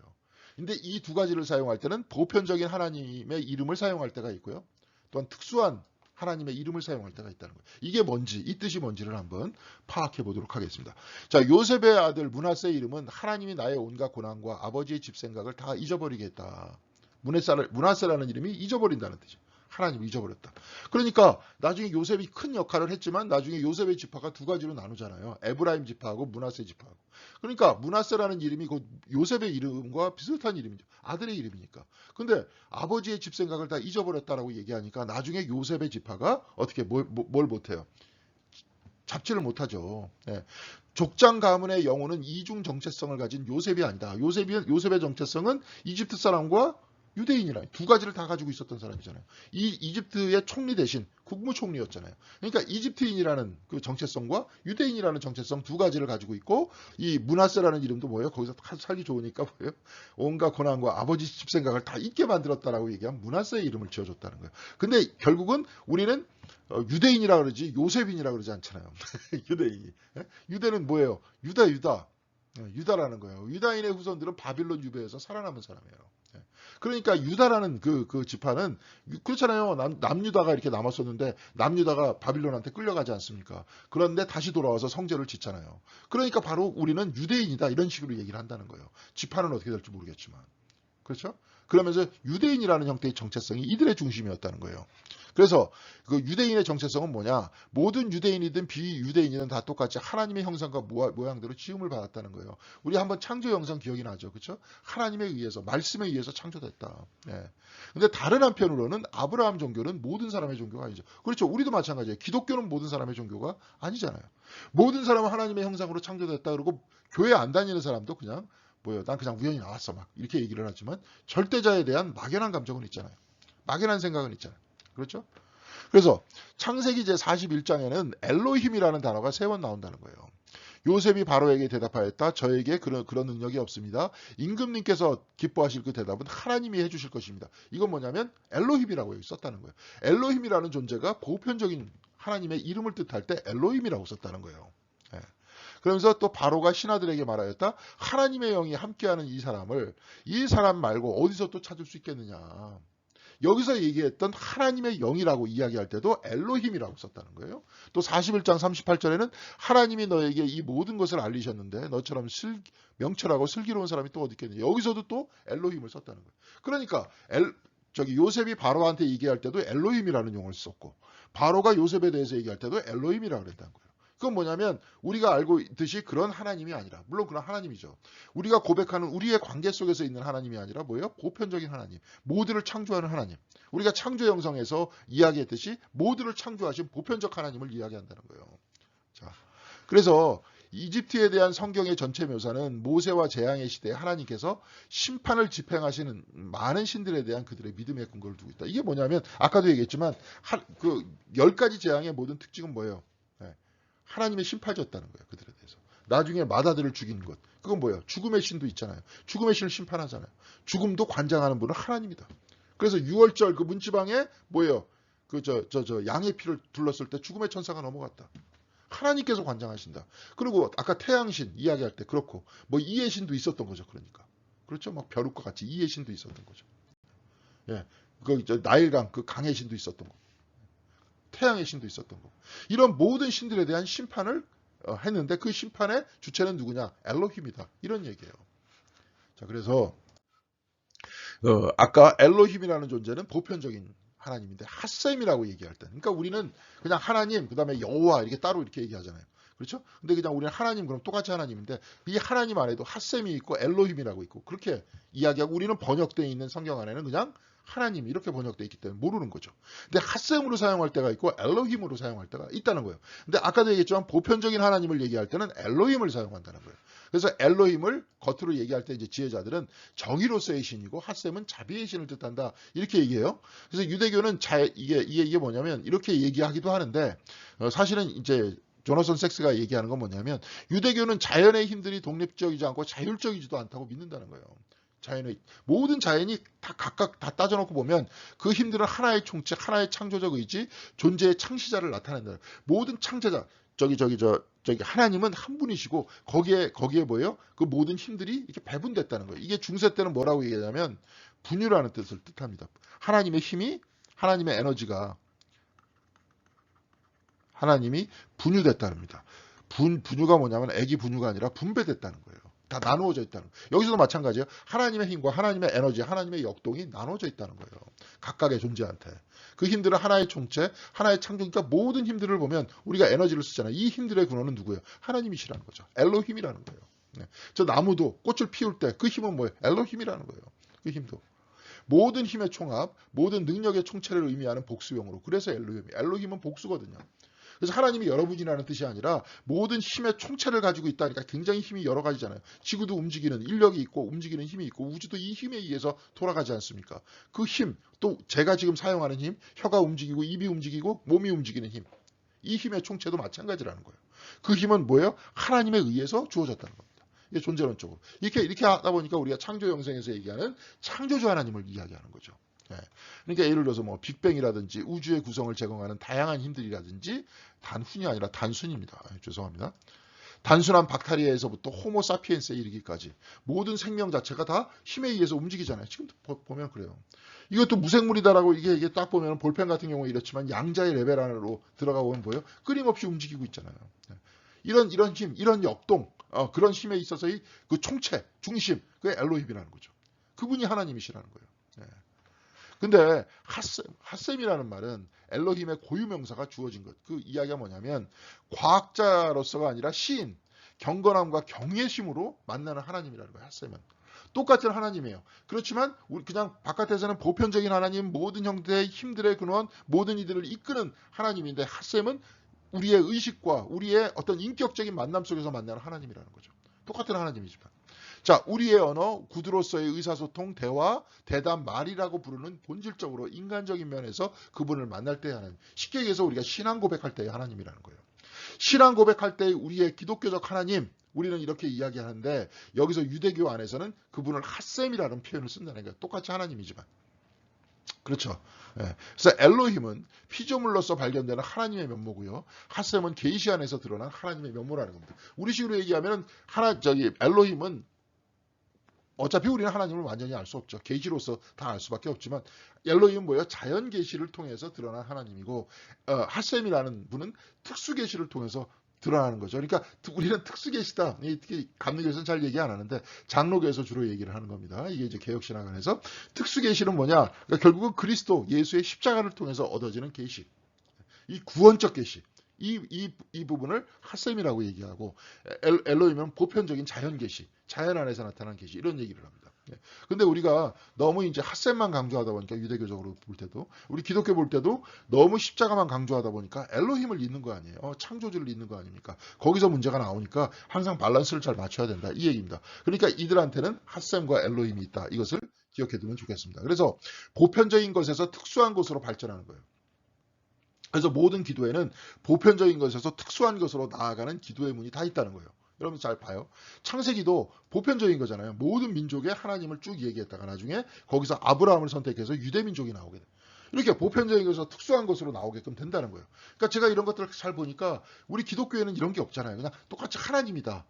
근데 이 두 가지를 사용할 때는 보편적인 하나님의 이름을 사용할 때가 있고요. 또한 특수한 하나님의 이름을 사용할 때가 있다는 거예요. 이게 뭔지, 이 뜻이 뭔지를 한번 파악해 보도록 하겠습니다. 자, 요셉의 아들 므낫세의 이름은 하나님이 나의 온갖 고난과 아버지의 집 생각을 다 잊어버리게 했다. 므낫세라는 이름이 잊어버린다는 뜻이에요. 하나님을 잊어버렸다. 그러니까 나중에 요셉이 큰 역할을 했지만 나중에 요셉의 지파가 두 가지로 나누잖아요. 에브라임 지파하고 므낫세 지파하고. 그러니까 므낫세라는 이름이 곧 요셉의 이름과 비슷한 이름이죠. 아들의 이름이니까. 근데 아버지의 집 생각을 다 잊어버렸다라고 얘기하니까 나중에 요셉의 지파가 어떻게 뭘 못해요? 잡지를 못하죠. 예. 족장 가문의 영혼은 이중 정체성을 가진 요셉이 아니다. 요셉의 정체성은 이집트 사람과 유대인이라 두 가지를 다 가지고 있었던 사람이잖아요. 이 이집트의 총리 대신 국무총리였잖아요. 그러니까 이집트인이라는 그 정체성과 유대인이라는 정체성 두 가지를 가지고 있고 이 므낫세라는 이름도 뭐예요? 거기서 살기 좋으니까 뭐예요? 온갖 고난과 아버지 집 생각을 다 잊게 만들었다라고 얘기한 므낫세의 이름을 지어줬다는 거예요. 근데 결국은 우리는 유대인이라 그러지 요셉인이라 그러지 않잖아요. 유대인이. 유대는 뭐예요? 유다라는 거예요. 유다인의 후손들은 바빌론 유배에서 살아남은 사람이에요. 그러니까 유다라는 그 지파는 그렇잖아요. 남유다가 이렇게 남았었는데 남유다가 바빌론한테 끌려가지 않습니까? 그런데 다시 돌아와서 성전을 짓잖아요. 그러니까 바로 우리는 유대인이다 이런 식으로 얘기를 한다는 거예요. 지파는 어떻게 될지 모르겠지만. 그렇죠? 그러면서 유대인이라는 형태의 정체성이 이들의 중심이었다는 거예요. 그래서 그 유대인의 정체성은 뭐냐? 모든 유대인이든 비유대인이든 다 똑같이 하나님의 형상과 모양대로 지음을 받았다는 거예요. 우리 한번 창조 영상 기억이 나죠. 그렇죠? 하나님에 의해서, 말씀에 의해서 창조됐다. 예. 근데 다른 한편으로는 아브라함 종교는 모든 사람의 종교가 아니죠. 그렇죠. 우리도 마찬가지예요. 기독교는 모든 사람의 종교가 아니잖아요. 모든 사람은 하나님의 형상으로 창조됐다. 그러고 교회 안 다니는 사람도 그냥 난 그냥 우연히 나왔어. 막 이렇게 얘기를 하지만 절대자에 대한 막연한 감정은 있잖아요. 막연한 생각은 있잖아요. 그렇죠? 그래서 창세기 제41장에는 엘로힘이라는 단어가 3번 나온다는 거예요. 요셉이 바로에게 대답하였다. 저에게 그런 능력이 없습니다. 임금님께서 기뻐하실 그 대답은 하나님이 해주실 것입니다. 이건 뭐냐면 엘로힘이라고 여기 썼다는 거예요. 엘로힘이라는 존재가 보편적인 하나님의 이름을 뜻할 때 엘로힘이라고 썼다는 거예요. 예. 그러면서 또 바로가 신하들에게 말하였다. 하나님의 영이 함께하는 이 사람 말고 어디서 또 찾을 수 있겠느냐. 여기서 얘기했던 하나님의 영이라고 이야기할 때도 엘로힘이라고 썼다는 거예요. 또 41장 38절에는 하나님이 너에게 이 모든 것을 알리셨는데 너처럼 명철하고 슬기로운 사람이 또 어디 있겠느냐. 여기서도 또 엘로힘을 썼다는 거예요. 그러니까 요셉이 바로한테 얘기할 때도 엘로힘이라는 용어를 썼고 바로가 요셉에 대해서 얘기할 때도 엘로힘이라고 그랬다는 거예요. 그건 뭐냐면 우리가 알고 있듯이 그런 하나님이 아니라, 물론 그런 하나님이죠. 우리가 고백하는 우리의 관계 속에서 있는 하나님이 아니라 뭐예요? 보편적인 하나님, 모두를 창조하는 하나님. 우리가 창조 영성에서 이야기했듯이 모두를 창조하신 보편적 하나님을 이야기한다는 거예요. 자, 그래서 이집트에 대한 성경의 전체 묘사는 모세와 재앙의 시대에 하나님께서 심판을 집행하시는 많은 신들에 대한 그들의 믿음의 근거를 두고 있다. 이게 뭐냐면 아까도 얘기했지만 그 10가지 재앙의 모든 특징은 뭐예요? 하나님의 심판이었다는 거예요. 그들에 대해서. 나중에 마다들을 죽이는 것. 그건 뭐예요? 죽음의 신도 있잖아요. 죽음의 신을 심판하잖아요. 죽음도 관장하는 분은 하나님이다. 그래서 6월절 그 문지방에 뭐예요? 양의 피를 둘렀을 때 죽음의 천사가 넘어갔다. 하나님께서 관장하신다. 그리고 아까 태양신 이야기할 때 그렇고 뭐 이의 신도 있었던 거죠. 그러니까. 그렇죠? 막 벼룩과 같이 이의 신도 있었던 거죠. 예. 나일강 그 강의 신도 있었던 거. 태양의 신도 있었던 거. 이런 모든 신들에 대한 심판을 했는데 그 심판의 주체는 누구냐? 엘로힘이다. 이런 얘기예요. 자, 그래서 아까 엘로힘이라는 존재는 보편적인 하나님인데 핫셈이라고 얘기할 때, 그러니까 우리는 그냥 하나님, 그다음에 여호와 이렇게 따로 이렇게 얘기하잖아요. 그렇죠? 근데 그냥 우리는 하나님 그럼 똑같이 하나님인데 이 하나님 안에도 핫셈이 있고 엘로힘이라고 있고 그렇게 이야기하고 우리는 번역되어 있는 성경 안에는 그냥 하나님 이렇게 번역되어 있기 때문에 모르는 거죠. 근데 핫셈으로 사용할 때가 있고 엘로힘으로 사용할 때가 있다는 거예요. 근데 아까도 얘기했지만 보편적인 하나님을 얘기할 때는 엘로힘을 사용한다는 거예요. 그래서 엘로힘을 겉으로 얘기할 때 이제 지혜자들은 정의로서의 신이고 핫셈은 자비의 신을 뜻한다. 이렇게 얘기해요. 그래서 유대교는 이게 뭐냐면 이렇게 얘기하기도 하는데 사실은 이제 조나선 섹스가 얘기하는 건 뭐냐면 유대교는 자연의 힘들이 독립적이지 않고 자율적이지도 않다고 믿는다는 거예요. 모든 자연이 다 각각 다 따져놓고 보면 그 힘들은 하나의 총체, 하나의 창조적 의지, 존재의 창시자를 나타낸다. 모든 창조자, 하나님은 한 분이시고 거기에 뭐예요? 그 모든 힘들이 이렇게 배분됐다는 거예요. 이게 중세 때는 뭐라고 얘기하냐면 분유라는 뜻을 뜻합니다. 하나님의 힘이, 하나님의 에너지가 하나님이 분유됐다는 겁니다. 분유가 뭐냐면 애기 분유가 아니라 분배됐다는 거예요. 다 나누어져 있다는 거예요. 여기서도 마찬가지예요. 하나님의 힘과 하나님의 에너지, 하나님의 역동이 나눠져 있다는 거예요. 각각의 존재한테. 그 힘들은 하나의 총체, 하나의 창조, 그러니까 모든 힘들을 보면 우리가 에너지를 쓰잖아요. 이 힘들의 근원은 누구예요? 하나님이시라는 거죠. 엘로힘이라는 거예요. 네. 저 나무도 꽃을 피울 때 그 힘은 뭐예요? 엘로힘이라는 거예요. 그 힘도. 모든 힘의 총합, 모든 능력의 총체를 의미하는 복수형으로. 그래서 엘로힘은 복수거든요. 그래서 하나님이 여러분이라는 뜻이 아니라 모든 힘의 총체를 가지고 있다니까 굉장히 힘이 여러 가지잖아요. 지구도 움직이는 인력이 있고 움직이는 힘이 있고 우주도 이 힘에 의해서 돌아가지 않습니까? 그 힘, 또 제가 지금 사용하는 힘, 혀가 움직이고 입이 움직이고 몸이 움직이는 힘. 이 힘의 총체도 마찬가지라는 거예요. 그 힘은 뭐예요? 하나님에 의해서 주어졌다는 겁니다. 이게 존재론적으로. 이렇게 하다 보니까 우리가 창조 영성에서 얘기하는 창조주 하나님을 이야기하는 거죠. 그러니까 예를 들어서 뭐 빅뱅이라든지 우주의 구성을 제공하는 다양한 힘들이라든지 단훈이 아니라 단순입니다. 죄송합니다. 단순한 박테리아에서부터 호모 사피엔스에 이르기까지 모든 생명 자체가 다 힘에 의해서 움직이잖아요. 지금 보면 그래요. 이것도 무생물이다라고 이게 딱 보면 볼펜 같은 경우에 이렇지만 양자의 레벨 안으로 들어가 보면 뭐예요? 끊임없이 움직이고 있잖아요. 이런 힘, 이런 역동, 그런 힘에 있어서의 그 총체, 중심, 그게 엘로힘이라는 거죠. 그분이 하나님이시라는 거예요. 근데 핫셈이라는 말은 엘로힘의 고유명사가 주어진 것. 그 이야기가 뭐냐면 과학자로서가 아니라 시인, 경건함과 경외심으로 만나는 하나님이라는 거예요. 핫셈은. 똑같은 하나님이에요. 그렇지만 그냥 바깥에서는 보편적인 하나님, 모든 형태의 힘들의 근원, 모든 이들을 이끄는 하나님인데 핫셈은 우리의 의식과 우리의 어떤 인격적인 만남 속에서 만나는 하나님이라는 거죠. 똑같은 하나님이지만. 자, 우리의 언어, 구두로서의 의사소통, 대화, 대담, 말이라고 부르는 본질적으로 인간적인 면에서 그분을 만날 때의 하나님. 쉽게 얘기해서 우리가 신앙 고백할 때의 하나님이라는 거예요. 신앙 고백할 때의 우리의 기독교적 하나님, 우리는 이렇게 이야기하는데 여기서 유대교 안에서는 그분을 핫셈이라는 표현을 쓴다는 거예요. 똑같이 하나님이지만. 그렇죠. 예. 그래서 엘로힘은 피조물로서 발견되는 하나님의 면모고요. 핫셈은 계시 안에서 드러난 하나님의 면모라는 겁니다. 우리식으로 얘기하면 엘로힘은 어차피 우리는 하나님을 완전히 알 수 없죠. 계시로서 다 알 수밖에 없지만 엘로힘은 뭐예요? 자연 계시를 통해서 드러난 하나님이고 핫셈이라는 분은 특수 계시를 통해서 드러나는 거죠. 그러니까 우리는 특수 계시다. 특히 감리교에서는 잘 얘기 안 하는데 장로교에서 주로 얘기를 하는 겁니다. 이게 이제 개혁신학안에서 특수 계시는 뭐냐? 그러니까 결국은 그리스도 예수의 십자가를 통해서 얻어지는 계시. 이 구원적 계시. 이 부분을 핫셈이라고 얘기하고 엘로힘은 보편적인 자연 계시, 자연 안에서 나타난 계시 이런 얘기를 합니다. 근데 우리가 너무 이제 핫셈만 강조하다 보니까 유대교적으로 볼 때도 우리 기독교 볼 때도 너무 십자가만 강조하다 보니까 엘로힘을 잊는 거 아니에요. 창조주를 잊는 거 아닙니까? 거기서 문제가 나오니까 항상 밸런스를 잘 맞춰야 된다 이 얘기입니다. 그러니까 이들한테는 핫셈과 엘로힘이 있다. 이것을 기억해 두면 좋겠습니다. 그래서 보편적인 것에서 특수한 것으로 발전하는 거예요. 그래서 모든 기도에는 보편적인 것에서 특수한 것으로 나아가는 기도의 문이 다 있다는 거예요. 여러분 잘 봐요. 창세기도 보편적인 거잖아요. 모든 민족의 하나님을 쭉 얘기했다가 나중에 거기서 아브라함을 선택해서 유대민족이 나오게 돼요. 이렇게 보편적인 것에서 특수한 것으로 나오게끔 된다는 거예요. 그러니까 제가 이런 것들을 잘 보니까 우리 기독교에는 이런 게 없잖아요. 그냥 똑같이 하나님이다.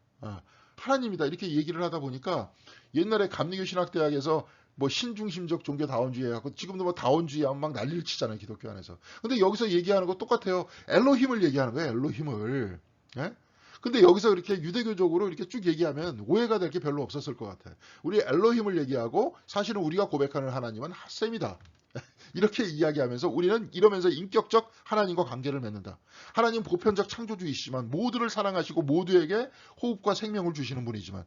하나님이다. 이렇게 얘기를 하다 보니까 옛날에 감리교 신학대학에서 뭐 신중심적 종교 다원주의 해갖고 지금도 뭐 다원주의 하면 막 난리를 치잖아요. 기독교 안에서. 근데 여기서 얘기하는 거 똑같아요. 엘로힘을 얘기하는 거예요. 엘로힘을. 예? 근데 여기서 이렇게 유대교적으로 이렇게 쭉 얘기하면 오해가 될 게 별로 없었을 것 같아요. 우리 엘로힘을 얘기하고 사실은 우리가 고백하는 하나님은 핫셈이다. 이렇게 이야기하면서 우리는 이러면서 인격적 하나님과 관계를 맺는다. 하나님 보편적 창조주이시지만 모두를 사랑하시고 모두에게 호흡과 생명을 주시는 분이지만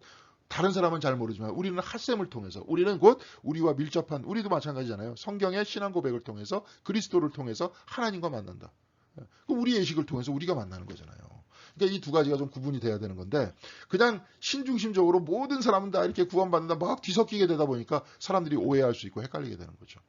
다른 사람은 잘 모르지만 우리는 핫셈을 통해서 우리는 곧 우리와 밀접한 우리도 마찬가지잖아요. 성경의 신앙 고백을 통해서 그리스도를 통해서 하나님과 만난다. 우리 예식을 통해서 우리가 만나는 거잖아요. 그러니까 이 두 가지가 좀 구분이 돼야 되는 건데 그냥 신중심적으로 모든 사람은 다 이렇게 구원받는다 막 뒤섞이게 되다 보니까 사람들이 오해할 수 있고 헷갈리게 되는 거죠.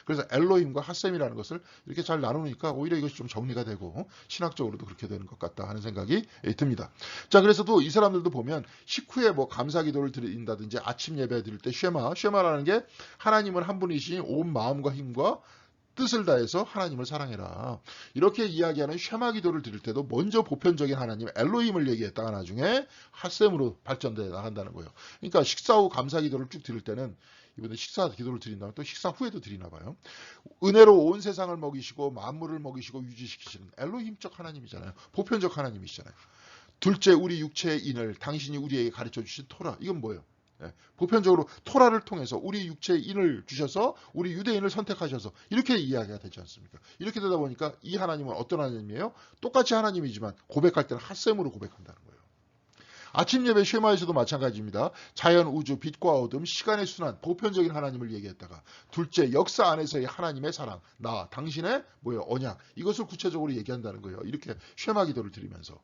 그래서 엘로힘과 핫셈이라는 것을 이렇게 잘 나누니까 오히려 이것이 좀 정리가 되고 신학적으로도 그렇게 되는 것 같다 하는 생각이 듭니다. 자, 그래서도 이 사람들도 보면 식후에 뭐 감사기도를 드린다든지 아침 예배 드릴 때 쉐마라는 게 하나님은 한 분이신 온 마음과 힘과 뜻을 다해서 하나님을 사랑해라. 이렇게 이야기하는 쉐마 기도를 드릴 때도 먼저 보편적인 하나님 엘로힘을 얘기했다가 나중에 핫셈으로 발전돼 나간다는 거예요. 그러니까 식사 후 감사 기도를 쭉 드릴 때는 이번에 식사 기도를 드린다면 또 식사 후에도 드리나 봐요. 은혜로 온 세상을 먹이시고 만물을 먹이시고 유지시키시는 엘로힘적 하나님이잖아요. 보편적 하나님이시잖아요. 둘째 우리 육체의 인을 당신이 우리에게 가르쳐 주신 토라. 이건 뭐예요? 보편적으로 토라를 통해서 우리 육체의 인을 주셔서 우리 유대인을 선택하셔서 이렇게 이야기가 되지 않습니까? 이렇게 되다 보니까 이 하나님은 어떤 하나님이에요? 똑같이 하나님이지만 고백할 때는 핫셈으로 고백한다는 거예요. 아침 예배 쉐마에서도 마찬가지입니다. 자연, 우주, 빛과 어둠, 시간의 순환, 보편적인 하나님을 얘기했다가 둘째 역사 안에서의 하나님의 사랑, 나, 당신의 언약 이것을 구체적으로 얘기한다는 거예요. 이렇게 쉐마 기도를 드리면서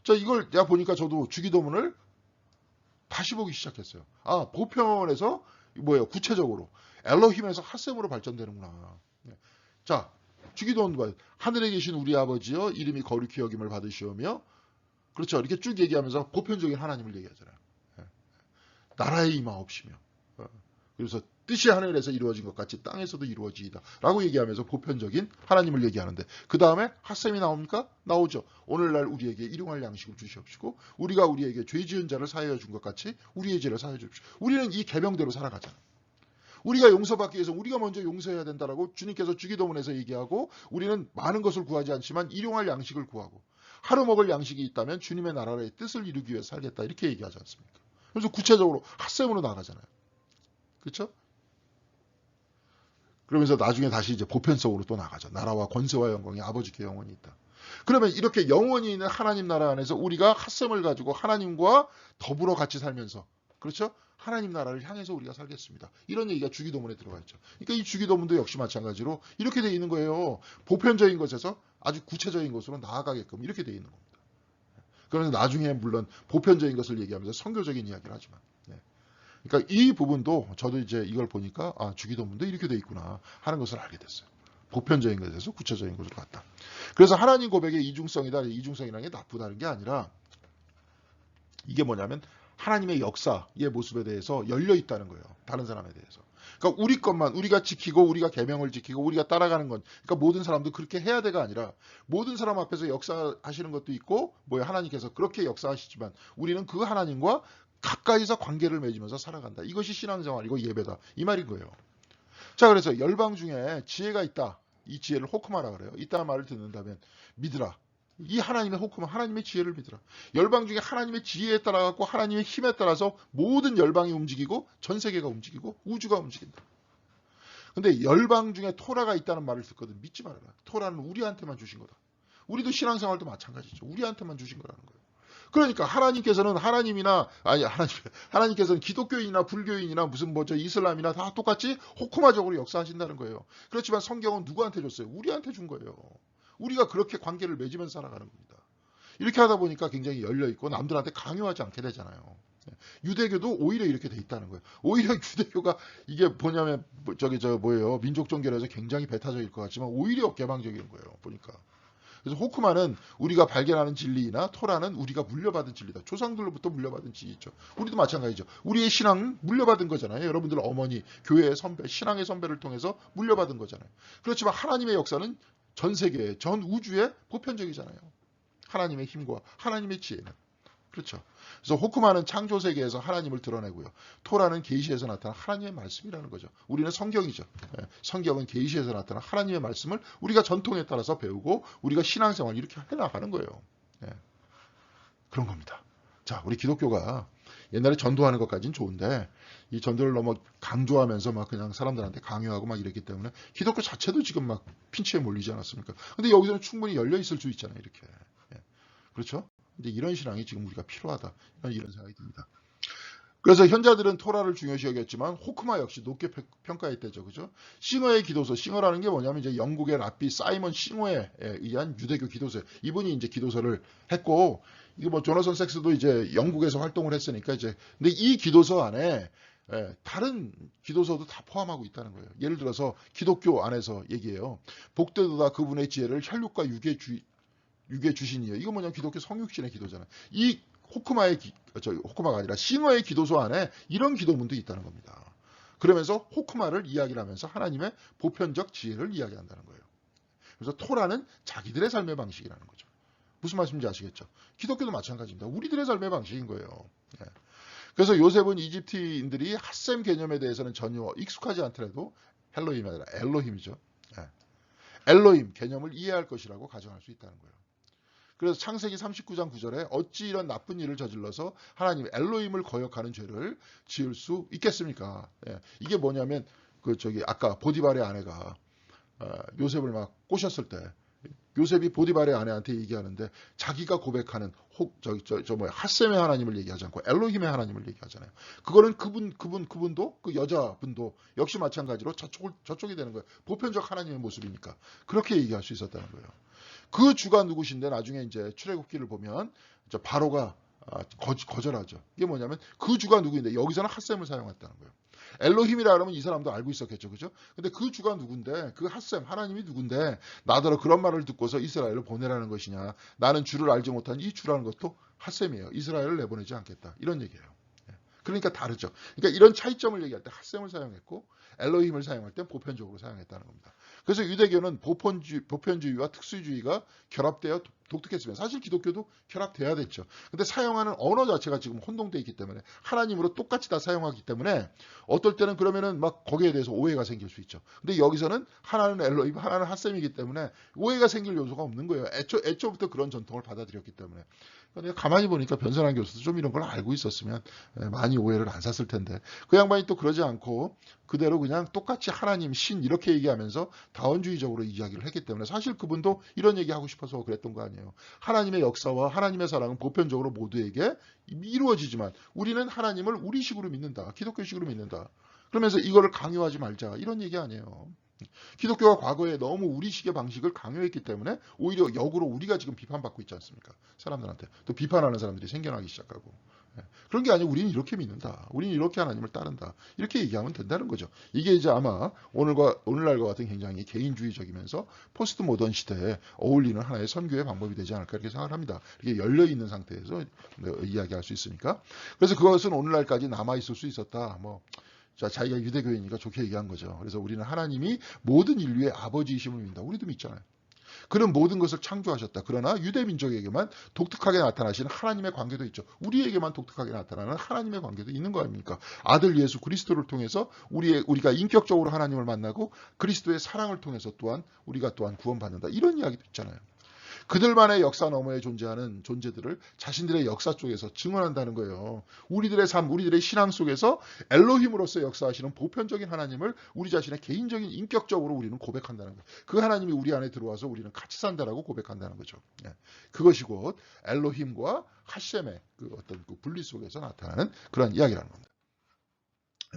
자 이걸 내가 보니까 저도 주기도문을 다시 보기 시작했어요. 보편에서 구체적으로 엘로힘에서 핫셈으로 발전되는구나. 자, 주기도문 봐요. 하늘에 계신 우리 아버지여 이름이 거룩히 여김을 받으시오며 그렇죠. 이렇게 쭉 얘기하면서 보편적인 하나님을 얘기하잖아요. 나라의 임하옵시며 그래서 뜻이 하늘에서 이루어진 것 같이 땅에서도 이루어지이다 라고 얘기하면서 보편적인 하나님을 얘기하는데 그 다음에 핫셈이 나옵니까? 나오죠. 오늘날 우리에게 일용할 양식을 주시옵시고 우리가 우리에게 죄 지은 자를 사하여 준 것 같이 우리의 죄를 사하여 주십시오. 우리는 이 계명대로 살아가잖아요. 우리가 용서받기 위해서 우리가 먼저 용서해야 된다라고 주님께서 주기도문에서 얘기하고 우리는 많은 것을 구하지 않지만 일용할 양식을 구하고 하루 먹을 양식이 있다면 주님의 나라의 뜻을 이루기 위해 살겠다 이렇게 얘기하지 않습니까? 그래서 구체적으로 핫셈으로 나가잖아요. 그렇죠? 그러면서 나중에 다시 이제 보편성으로 또 나가죠. 나라와 권세와 영광이 아버지께 영원히 있다. 그러면 이렇게 영원히 있는 하나님 나라 안에서 우리가 핫셈을 가지고 하나님과 더불어 같이 살면서 그렇죠? 하나님 나라를 향해서 우리가 살겠습니다. 이런 얘기가 주기도문에 들어가 있죠. 그러니까 이 주기도문도 역시 마찬가지로 이렇게 돼 있는 거예요. 보편적인 것에서 아주 구체적인 것으로 나아가게끔 이렇게 돼 있는 겁니다. 그래서 나중에 물론 보편적인 것을 얘기하면서 선교적인 이야기를 하지만 그러니까 이 부분도 저도 이제 이걸 보니까 주기도문도 이렇게 돼 있구나 하는 것을 알게 됐어요. 보편적인 것에서 구체적인 것으로 갔다. 그래서 하나님 고백의 이중성이다. 이중성이라는 게 나쁘다는 게 아니라 이게 뭐냐면 하나님의 역사의 모습에 대해서 열려 있다는 거예요. 다른 사람에 대해서. 그러니까 우리 것만 우리가 지키고 우리가 계명을 지키고 우리가 따라가는 건, 그러니까 모든 사람도 그렇게 해야 돼가 아니라 모든 사람 앞에서 역사하시는 것도 있고 하나님께서 그렇게 역사하시지만 우리는 그 하나님과 가까이서 관계를 맺으면서 살아간다. 이것이 신앙생활이고 예배다. 이 말인 거예요. 자, 그래서 열방 중에 지혜가 있다. 이 지혜를 호크마라 그래요. 있다는 말을 듣는다면 믿으라. 이 하나님의 호크마, 하나님의 지혜를 믿으라. 열방 중에 하나님의 지혜에 따라갖고 하나님의 힘에 따라서 모든 열방이 움직이고 전 세계가 움직이고 우주가 움직인다. 근데 열방 중에 토라가 있다는 말을 듣거든. 믿지 말아라. 토라는 우리한테만 주신 거다. 우리도 신앙생활도 마찬가지죠. 우리한테만 주신 거라는 거예요. 그러니까 하나님께서는 하나님께서는 기독교인이나 불교인이나 무슨 이슬람이나 다 똑같이 호크마적으로 역사하신다는 거예요. 그렇지만 성경은 누구한테 줬어요? 우리한테 준 거예요. 우리가 그렇게 관계를 맺으면서 살아가는 겁니다. 이렇게 하다 보니까 굉장히 열려있고 남들한테 강요하지 않게 되잖아요. 유대교도 오히려 이렇게 돼 있다는 거예요. 오히려 유대교가 이게 뭐냐면 민족 종교라서 굉장히 배타적일 것 같지만 오히려 개방적인 거예요. 보니까. 그래서 호크마는 우리가 발견하는 진리나 토라는 우리가 물려받은 진리다. 조상들로부터 물려받은 진리죠. 우리도 마찬가지죠. 우리의 신앙은 물려받은 거잖아요. 여러분들 어머니, 교회의 선배, 신앙의 선배를 통해서 물려받은 거잖아요. 그렇지만 하나님의 역사는 전 세계, 전 우주에 보편적이잖아요. 하나님의 힘과 하나님의 지혜는. 그렇죠. 그래서 호크마는 창조 세계에서 하나님을 드러내고요. 토라는 계시에서 나타난 하나님의 말씀이라는 거죠. 우리는 성경이죠. 성경은 계시에서 나타난 하나님의 말씀을 우리가 전통에 따라서 배우고 우리가 신앙생활 이렇게 해나가는 거예요. 그런 겁니다. 자, 우리 기독교가 옛날에 전도하는 것까지는 좋은데 이 전도를 너무 강조하면서 막 그냥 사람들한테 강요하고 막 이랬기 때문에 기독교 자체도 지금 막 핀치에 몰리지 않았습니까? 근데 여기서는 충분히 열려 있을 수 있잖아요. 이렇게. 그렇죠? 이제 이런 신앙이 지금 우리가 필요하다. 이런 생각이 듭니다. 그래서 현자들은 토라를 중요시 여겼지만 호크마 역시 높게 평가했대죠. 그죠? 싱어의 기도서, 싱어라는 게 뭐냐면 이제 영국의 랍비 사이먼 싱어에 의한 유대교 기도서. 이분이 이제 기도서를 했고, 이게 조나선 섹스도 이제 영국에서 활동을 했으니까 이제, 근데 이 기도서 안에 다른 기도서도 다 포함하고 있다는 거예요. 예를 들어서 기독교 안에서 얘기해요. 복되도다 그분의 지혜를 혈육과 육에 주시니요. 이거 뭐냐면 기독교 성육신의 기도잖아요. 이 호크마가 아니라 싱어의 기도서 안에 이런 기도문도 있다는 겁니다. 그러면서 호크마를 이야기를 하면서 하나님의 보편적 지혜를 이야기한다는 거예요. 그래서 토라는 자기들의 삶의 방식이라는 거죠. 무슨 말씀인지 아시겠죠? 기독교도 마찬가지입니다. 우리들의 삶의 방식인 거예요. 그래서 요셉은 이집트인들이 핫셈 개념에 대해서는 전혀 익숙하지 않더라도 헬로힘이 아니라 엘로힘이죠. 엘로힘 개념을 이해할 것이라고 가정할 수 있다는 거예요. 그래서 창세기 39장 9절에 어찌 이런 나쁜 일을 저질러서 하나님 엘로힘을 거역하는 죄를 지을 수 있겠습니까? 이게 뭐냐면 아까 보디발의 아내가 요셉을 막 꼬셨을 때 요셉이 보디발의 아내한테 얘기하는데 자기가 고백하는 핫셈의 하나님을 얘기하지 않고 엘로힘의 하나님을 얘기하잖아요. 그거는 그분도 그 여자분도 역시 마찬가지로 저쪽이 되는 거예요. 보편적 하나님의 모습이니까 그렇게 얘기할 수 있었다는 거예요. 그 주가 누구신데 나중에 이제 출애굽기를 보면 바로가 거절하죠. 이게 뭐냐면 그 주가 누구인데 여기서는 핫셈을 사용했다는 거예요. 엘로힘이라 그러면 이 사람도 알고 있었겠죠. 그죠? 근데 그 주가 누군데 그 핫셈 하나님이 누군데 나더러 그런 말을 듣고서 이스라엘을 보내라는 것이냐. 나는 주를 알지 못한 이 주라는 것도 핫셈이에요. 이스라엘을 내보내지 않겠다. 이런 얘기예요. 그러니까 다르죠. 그러니까 이런 차이점을 얘기할 때 핫셈을 사용했고 엘로힘을 사용할 때 보편적으로 사용했다는 겁니다. 그래서 유대교는 보편주의와 특수주의가 결합되어 독특했으면 사실 기독교도 결합돼야 됐죠. 근데 사용하는 언어 자체가 지금 혼동되어 있기 때문에 하나님으로 똑같이 다 사용하기 때문에 어떨 때는 그러면은 막 거기에 대해서 오해가 생길 수 있죠. 근데 여기서는 하나는 엘로힘, 하나는 핫셈이기 때문에 오해가 생길 요소가 없는 거예요. 애초부터 그런 전통을 받아들였기 때문에. 그러니까 가만히 보니까 변선한 교수도 좀 이런 걸 알고 있었으면 많이 오해를 안 샀을 텐데 그 양반이 또 그러지 않고 그대로 그냥 똑같이 하나님, 신 이렇게 얘기하면서 다원주의적으로 이야기를 했기 때문에 사실 그분도 이런 얘기하고 싶어서 그랬던 거 아니에요. 하나님의 역사와 하나님의 사랑은 보편적으로 모두에게 이루어지지만 우리는 하나님을 우리식으로 믿는다. 기독교식으로 믿는다. 그러면서 이거를 강요하지 말자. 이런 얘기 아니에요. 기독교가 과거에 너무 우리식의 방식을 강요했기 때문에 오히려 역으로 우리가 지금 비판받고 있지 않습니까? 사람들한테. 또 비판하는 사람들이 생겨나기 시작하고. 그런 게 아니고 우리는 이렇게 믿는다. 우리는 이렇게 하나님을 따른다. 이렇게 얘기하면 된다는 거죠. 이게 이제 아마 오늘날과 같은 굉장히 개인주의적이면서 포스트 모던 시대에 어울리는 하나의 선교의 방법이 되지 않을까 이렇게 생각을 합니다. 이렇게 열려있는 상태에서 이야기할 수 있으니까. 그래서 그것은 오늘날까지 남아있을 수 있었다. 자기가 유대교인이니까 좋게 얘기한 거죠. 그래서 우리는 하나님이 모든 인류의 아버지이심을 믿는다. 우리도 믿잖아요. 그런 모든 것을 창조하셨다. 그러나 유대민족에게만 독특하게 나타나시는 하나님의 관계도 있죠. 우리에게만 독특하게 나타나는 하나님의 관계도 있는 거 아닙니까? 아들 예수 그리스도를 통해서 우리가 인격적으로 하나님을 만나고 그리스도의 사랑을 통해서 또한 우리가 또한 구원받는다. 이런 이야기도 있잖아요. 그들만의 역사 너머에 존재하는 존재들을 자신들의 역사 쪽에서 증언한다는 거예요. 우리들의 삶, 우리들의 신앙 속에서 엘로힘으로서 역사하시는 보편적인 하나님을 우리 자신의 개인적인 인격적으로 우리는 고백한다는 거예요. 그 하나님이 우리 안에 들어와서 우리는 같이 산다라고 고백한다는 거죠. 그것이 곧 엘로힘과 하셈의 그 어떤 그 분리 속에서 나타나는 그런 이야기라는 겁니다.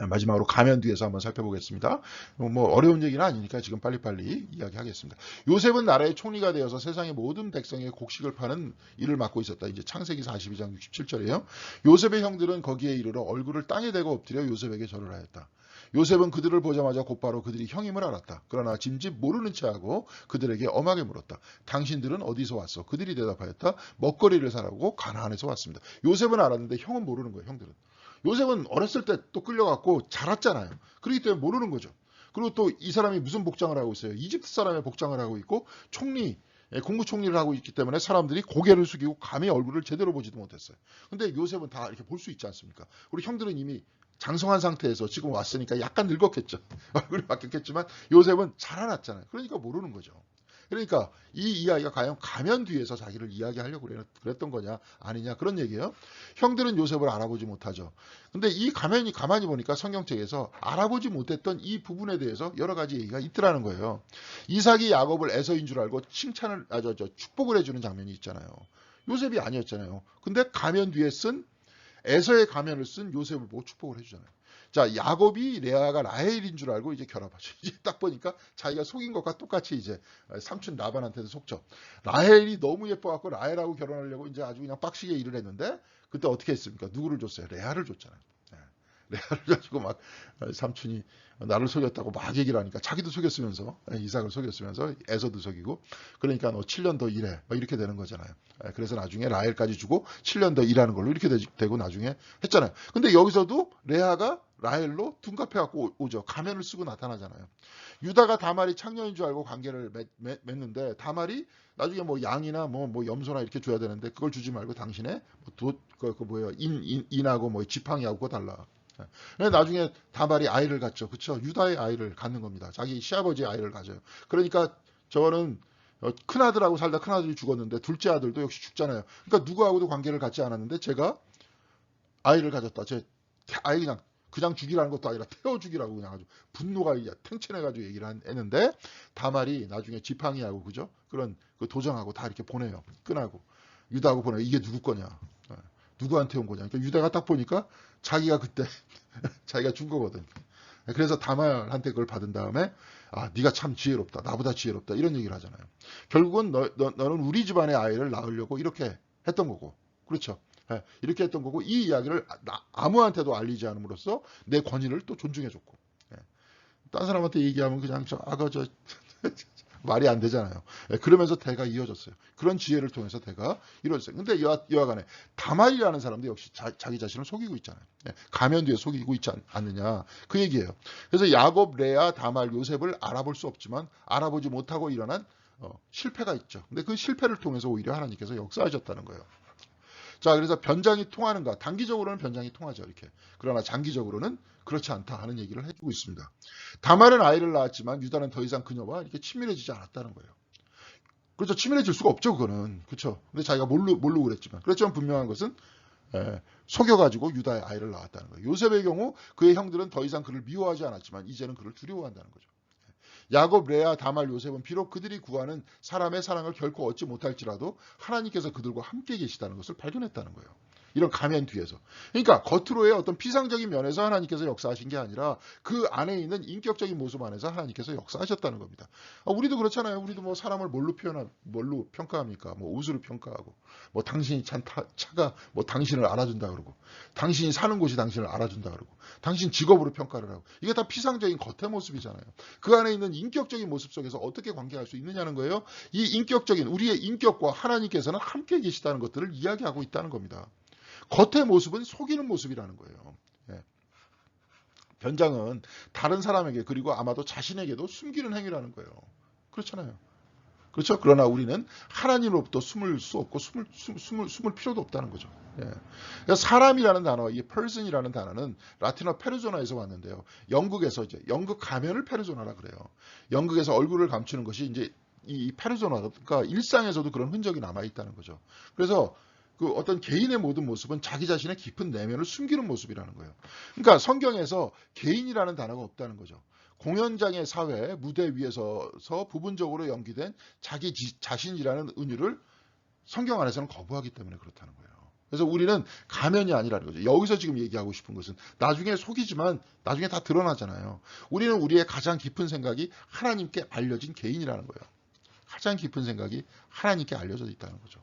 마지막으로 가면 뒤에서 한번 살펴보겠습니다. 어려운 얘기는 아니니까 지금 빨리빨리 이야기하겠습니다. 요셉은 나라의 총리가 되어서 세상의 모든 백성의 곡식을 파는 일을 맡고 있었다. 이제 창세기 42장 67절이에요. 요셉의 형들은 거기에 이르러 얼굴을 땅에 대고 엎드려 요셉에게 절을 하였다. 요셉은 그들을 보자마자 곧바로 그들이 형임을 알았다. 그러나 짐짓 모르는 체하고 그들에게 엄하게 물었다. 당신들은 어디서 왔어? 그들이 대답하였다. 먹거리를 사라고 가나안에서 왔습니다. 요셉은 알았는데 형은 모르는 거예요. 형들은. 요셉은 어렸을 때 또 끌려갔고 자랐잖아요. 그렇기 때문에 모르는 거죠. 그리고 또 이 사람이 무슨 복장을 하고 있어요? 이집트 사람의 복장을 하고 있고 국무총리를 하고 있기 때문에 사람들이 고개를 숙이고 감히 얼굴을 제대로 보지도 못했어요. 근데 요셉은 다 이렇게 볼 수 있지 않습니까? 우리 형들은 이미 장성한 상태에서 지금 왔으니까 약간 늙었겠죠. 얼굴이 바뀌었겠지만 요셉은 자라났잖아요. 그러니까 모르는 거죠. 그러니까 이 이야기가 과연 가면 뒤에서 자기를 이야기하려고 그랬던 거냐 아니냐 그런 얘기예요. 형들은 요셉을 알아보지 못하죠. 근데 이 가면이 가만히 보니까 성경책에서 알아보지 못했던 이 부분에 대해서 여러 가지 얘기가 있더라는 거예요. 이삭이 야곱을 에서인 줄 알고 축복을 해주는 장면이 있잖아요. 요셉이 아니었잖아요. 근데 가면 뒤에 쓴 에서의 가면을 쓴 요셉을 보고 축복을 해주잖아요. 자, 야곱이 레아가 라헬인 줄 알고 이제 결합하죠. 이제 딱 보니까 자기가 속인 것과 똑같이 이제 삼촌 라반한테도 속죠. 라헬이 너무 예뻐갖고 라헬하고 결혼하려고 이제 아주 그냥 빡시게 일을 했는데 그때 어떻게 했습니까? 누구를 줬어요? 레아를 줬잖아요. 레아를 가지고 막 삼촌이 나를 속였다고 막 얘기를 하니까 자기도 속였으면서 이삭을 속였으면서 에서도 속이고 그러니까 너 7년 더 일해 이렇게 되는 거잖아요. 그래서 나중에 라헬까지 주고 7년 더 일하는 걸로 이렇게 되고 나중에 했잖아요. 근데 여기서도 레아가 라헬로 둔갑해갖고 오죠. 가면을 쓰고 나타나잖아요. 유다가 다말이 창녀인 줄 알고 관계를 맺는데 다말이 나중에 뭐 양이나 뭐 염소나 이렇게 줘야 되는데 그걸 주지 말고 당신의 인하고 뭐 지팡이하고 그거 달라. 나중에 다말이 아이를 갖죠. 그렇죠? 유다의 아이를 갖는 겁니다. 자기 시아버지의 아이를 가져요. 그러니까 저는 큰아들하고 살다 큰아들이 죽었는데 둘째 아들도 역시 죽잖아요. 그러니까 누구하고도 관계를 갖지 않았는데 제가 아이를 가졌다. 제 아이 그냥 죽이라는 것도 아니라 태워 죽이라고 그냥 아주 분노가 탱천해가지고 얘기를 했는데 다말이 나중에 지팡이하고 그죠? 그런 그 도정하고 다 이렇게 보내요. 끈하고 유다하고 보내요. 이게 누구 거냐? 누구한테 온 거냐? 그러니까 유다가 딱 보니까 자기가 그때 자기가 준 거거든. 그래서 다말한테 그걸 받은 다음에 네가 참 지혜롭다. 나보다 지혜롭다. 이런 얘기를 하잖아요. 결국은 너는 우리 집안의 아이를 낳으려고 이렇게 했던 거고. 그렇죠. 이렇게 했던 거고 이 이야기를 아무한테도 알리지 않음으로써 내 권위를 또 존중해줬고. 딴 사람한테 얘기하면 그냥 말이 안 되잖아요. 그러면서 대가 이어졌어요. 그런 지혜를 통해서 대가 이루어졌어요. 근데 여하간에 다말이라는 사람도 역시 자기 자신을 속이고 있잖아요. 가면 뒤에 속이고 있지 않느냐 그 얘기예요. 그래서 야곱, 레아, 다말, 요셉을 알아볼 수 없지만 알아보지 못하고 일어난 실패가 있죠. 근데 그 실패를 통해서 오히려 하나님께서 역사하셨다는 거예요. 자, 그래서 변장이 통하는가? 단기적으로는 변장이 통하죠, 이렇게. 그러나 장기적으로는 그렇지 않다 하는 얘기를 해주고 있습니다. 다말은 아이를 낳았지만 유다는 더 이상 그녀와 이렇게 친밀해지지 않았다는 거예요. 그렇죠. 친밀해질 수가 없죠, 그거는. 그렇죠. 근데 자기가 모르고 그랬지만. 그렇지만 분명한 것은 속여가지고 유다의 아이를 낳았다는 거예요. 요셉의 경우 그의 형들은 더 이상 그를 미워하지 않았지만 이제는 그를 두려워한다는 거죠. 야곱, 레아, 다말, 요셉은 비록 그들이 구하는 사람의 사랑을 결코 얻지 못할지라도 하나님께서 그들과 함께 계시다는 것을 발견했다는 거예요. 이런 가면 뒤에서. 그러니까 겉으로의 어떤 피상적인 면에서 하나님께서 역사하신 게 아니라 그 안에 있는 인격적인 모습 안에서 하나님께서 역사하셨다는 겁니다. 우리도 그렇잖아요. 우리도 뭐 사람을 뭘로 평가합니까? 뭐 옷으로 평가하고, 뭐 당신이 차가 뭐 당신을 알아준다 그러고, 당신이 사는 곳이 당신을 알아준다 그러고, 당신 직업으로 평가를 하고, 이게 다 피상적인 겉의 모습이잖아요. 그 안에 있는 인격적인 모습 속에서 어떻게 관계할 수 있느냐는 거예요. 이 인격적인 우리의 인격과 하나님께서는 함께 계시다는 것들을 이야기하고 있다는 겁니다. 겉의 모습은 속이는 모습이라는 거예요. 예. 변장은 다른 사람에게 그리고 아마도 자신에게도 숨기는 행위라는 거예요. 그렇잖아요. 그렇죠? 그러나 우리는 하나님으로부터 숨을 수 없고 숨을 필요도 없다는 거죠. 예. 그래서 사람이라는 단어, 이 person이라는 단어는 라틴어 페르소나에서 왔는데요. 영국에서 이제 영국 가면을 페르소나라 그래요. 영국에서 얼굴을 감추는 것이 이제 이 페르소나가 일상에서도 그런 흔적이 남아 있다는 거죠. 그래서 그 어떤 개인의 모든 모습은 자기 자신의 깊은 내면을 숨기는 모습이라는 거예요. 그러니까 성경에서 개인이라는 단어가 없다는 거죠. 공연장의 사회, 무대 위에서 부분적으로 연기된 자기 자신이라는 은유를 성경 안에서는 거부하기 때문에 그렇다는 거예요. 그래서 우리는 가면이 아니라는 거죠. 여기서 지금 얘기하고 싶은 것은 나중에 속이지만 나중에 다 드러나잖아요. 우리는 우리의 가장 깊은 생각이 하나님께 알려진 개인이라는 거예요. 가장 깊은 생각이 하나님께 알려져 있다는 거죠.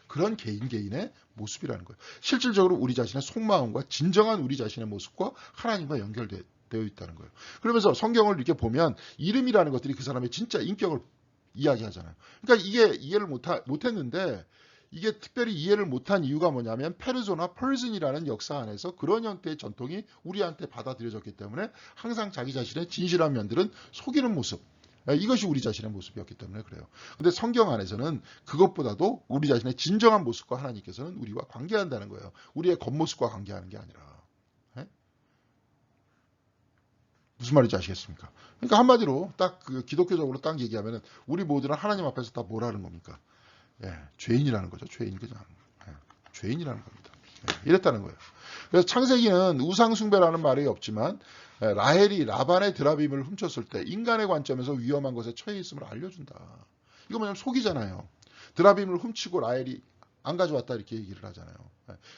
그런 개인의 모습이라는 거예요. 실질적으로 우리 자신의 속마음과 진정한 우리 자신의 모습과 하나님과 연결되어 있다는 거예요. 그러면서 성경을 이렇게 보면 이름이라는 것들이 그 사람의 진짜 인격을 이야기하잖아요. 그러니까 이게 이해를 못했는데 이게 특별히 이해를 못한 이유가 뭐냐면 페르소나, 펄슨이라는 역사 안에서 그런 형태의 전통이 우리한테 받아들여졌기 때문에 항상 자기 자신의 진실한 면들은 속이는 모습. 이것이 우리 자신의 모습이었기 때문에 그래요. 근데 성경 안에서는 그것보다도 우리 자신의 진정한 모습과 하나님께서는 우리와 관계한다는 거예요. 우리의 겉모습과 관계하는 게 아니라. 네? 무슨 말인지 아시겠습니까? 그러니까 한마디로 딱 그 기독교적으로 딱 얘기하면 우리 모두는 하나님 앞에서 다 뭐라는 겁니까? 예, 죄인이라는 거죠. 죄인 그냥. 예, 죄인이라는 겁니다. 예, 이랬다는 거예요. 그래서 창세기는 우상숭배라는 말이 없지만 라헬이 라반의 드라빔을 훔쳤을 때 인간의 관점에서 위험한 것에 처해 있음을 알려준다. 이거 뭐냐면 속이잖아요. 드라빔을 훔치고 라헬이 안 가져왔다 이렇게 얘기를 하잖아요.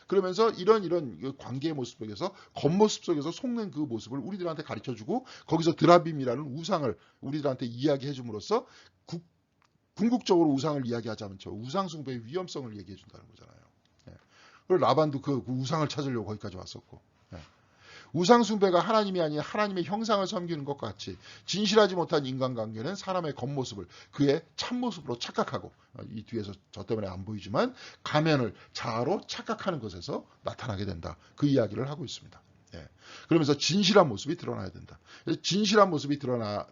그러면서 이런 관계의 모습 속에서 겉모습 속에서 속는 그 모습을 우리들한테 가르쳐주고 거기서 드라빔이라는 우상을 우리들한테 이야기해 줌으로써 궁극적으로 우상을 이야기하자면 저 우상 숭배의 위험성을 얘기해 준다는 거잖아요. 그리고 라반도 그 우상을 찾으려고 거기까지 왔었고. 우상 숭배가 하나님이 아닌 하나님의 형상을 섬기는 것과 같이 진실하지 못한 인간관계는 사람의 겉모습을 그의 참모습으로 착각하고 이 뒤에서 저 때문에 안 보이지만 가면을 자아로 착각하는 것에서 나타나게 된다. 그 이야기를 하고 있습니다. 그러면서 진실한 모습이 드러나야 된다. 진실한 모습이 드러나야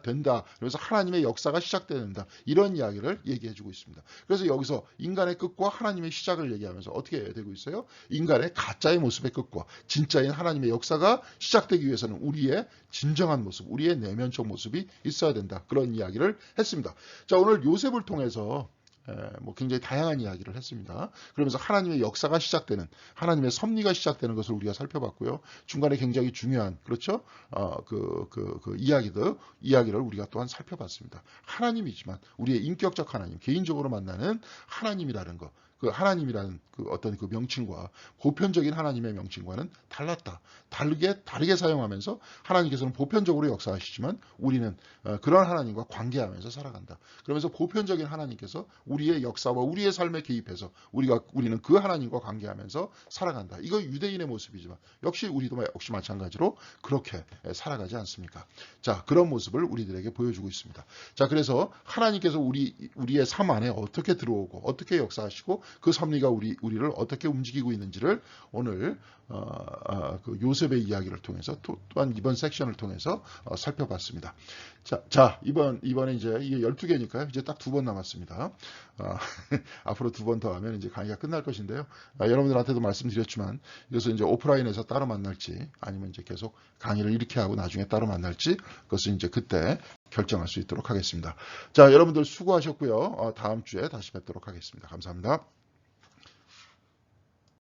된다. 그래서 하나님의 역사가 시작된다. 이런 이야기를 얘기해주고 있습니다. 그래서 여기서 인간의 끝과 하나님의 시작을 얘기하면서 어떻게 되고 있어요? 인간의 가짜의 모습의 끝과 진짜인 하나님의 역사가 시작되기 위해서는 우리의 진정한 모습, 우리의 내면적 모습이 있어야 된다. 그런 이야기를 했습니다. 자, 오늘 요셉을 통해서 뭐 굉장히 다양한 이야기를 했습니다. 그러면서 하나님의 역사가 시작되는 하나님의 섭리가 시작되는 것을 우리가 살펴봤고요. 중간에 굉장히 중요한 그렇죠? 이야기를 우리가 또한 살펴봤습니다. 하나님이지만 우리의 인격적 하나님, 개인적으로 만나는 하나님이라는 것, 그 하나님이라는 그 어떤 그 명칭과 보편적인 하나님의 명칭과는 달랐다. 다르게 사용하면서 하나님께서는 보편적으로 역사하시지만 우리는 그런 하나님과 관계하면서 살아간다. 그러면서 보편적인 하나님께서 우리의 역사와 우리의 삶에 개입해서 우리는 그 하나님과 관계하면서 살아간다. 이거 유대인의 모습이지만 우리도 역시 마찬가지로 그렇게 살아가지 않습니까? 자, 그런 모습을 우리들에게 보여주고 있습니다. 자, 그래서 하나님께서 우리의 삶 안에 어떻게 들어오고 어떻게 역사하시고 그 섭리가 우리를 어떻게 움직이고 있는지를 오늘 그 요셉의 이야기를 통해서 또한 이번 섹션을 통해서 살펴봤습니다. 자, 이번에 이제 이게 12개니까요. 이제 딱 2번 남았습니다. 앞으로 2번 더 하면 이제 강의가 끝날 것인데요. 여러분들한테도 말씀드렸지만 이것을 이제 오프라인에서 따로 만날지 아니면 이제 계속 강의를 이렇게 하고 나중에 따로 만날지 그것은 이제 그때 결정할 수 있도록 하겠습니다. 자, 여러분들 수고하셨고요. 다음 주에 다시 뵙도록 하겠습니다. 감사합니다.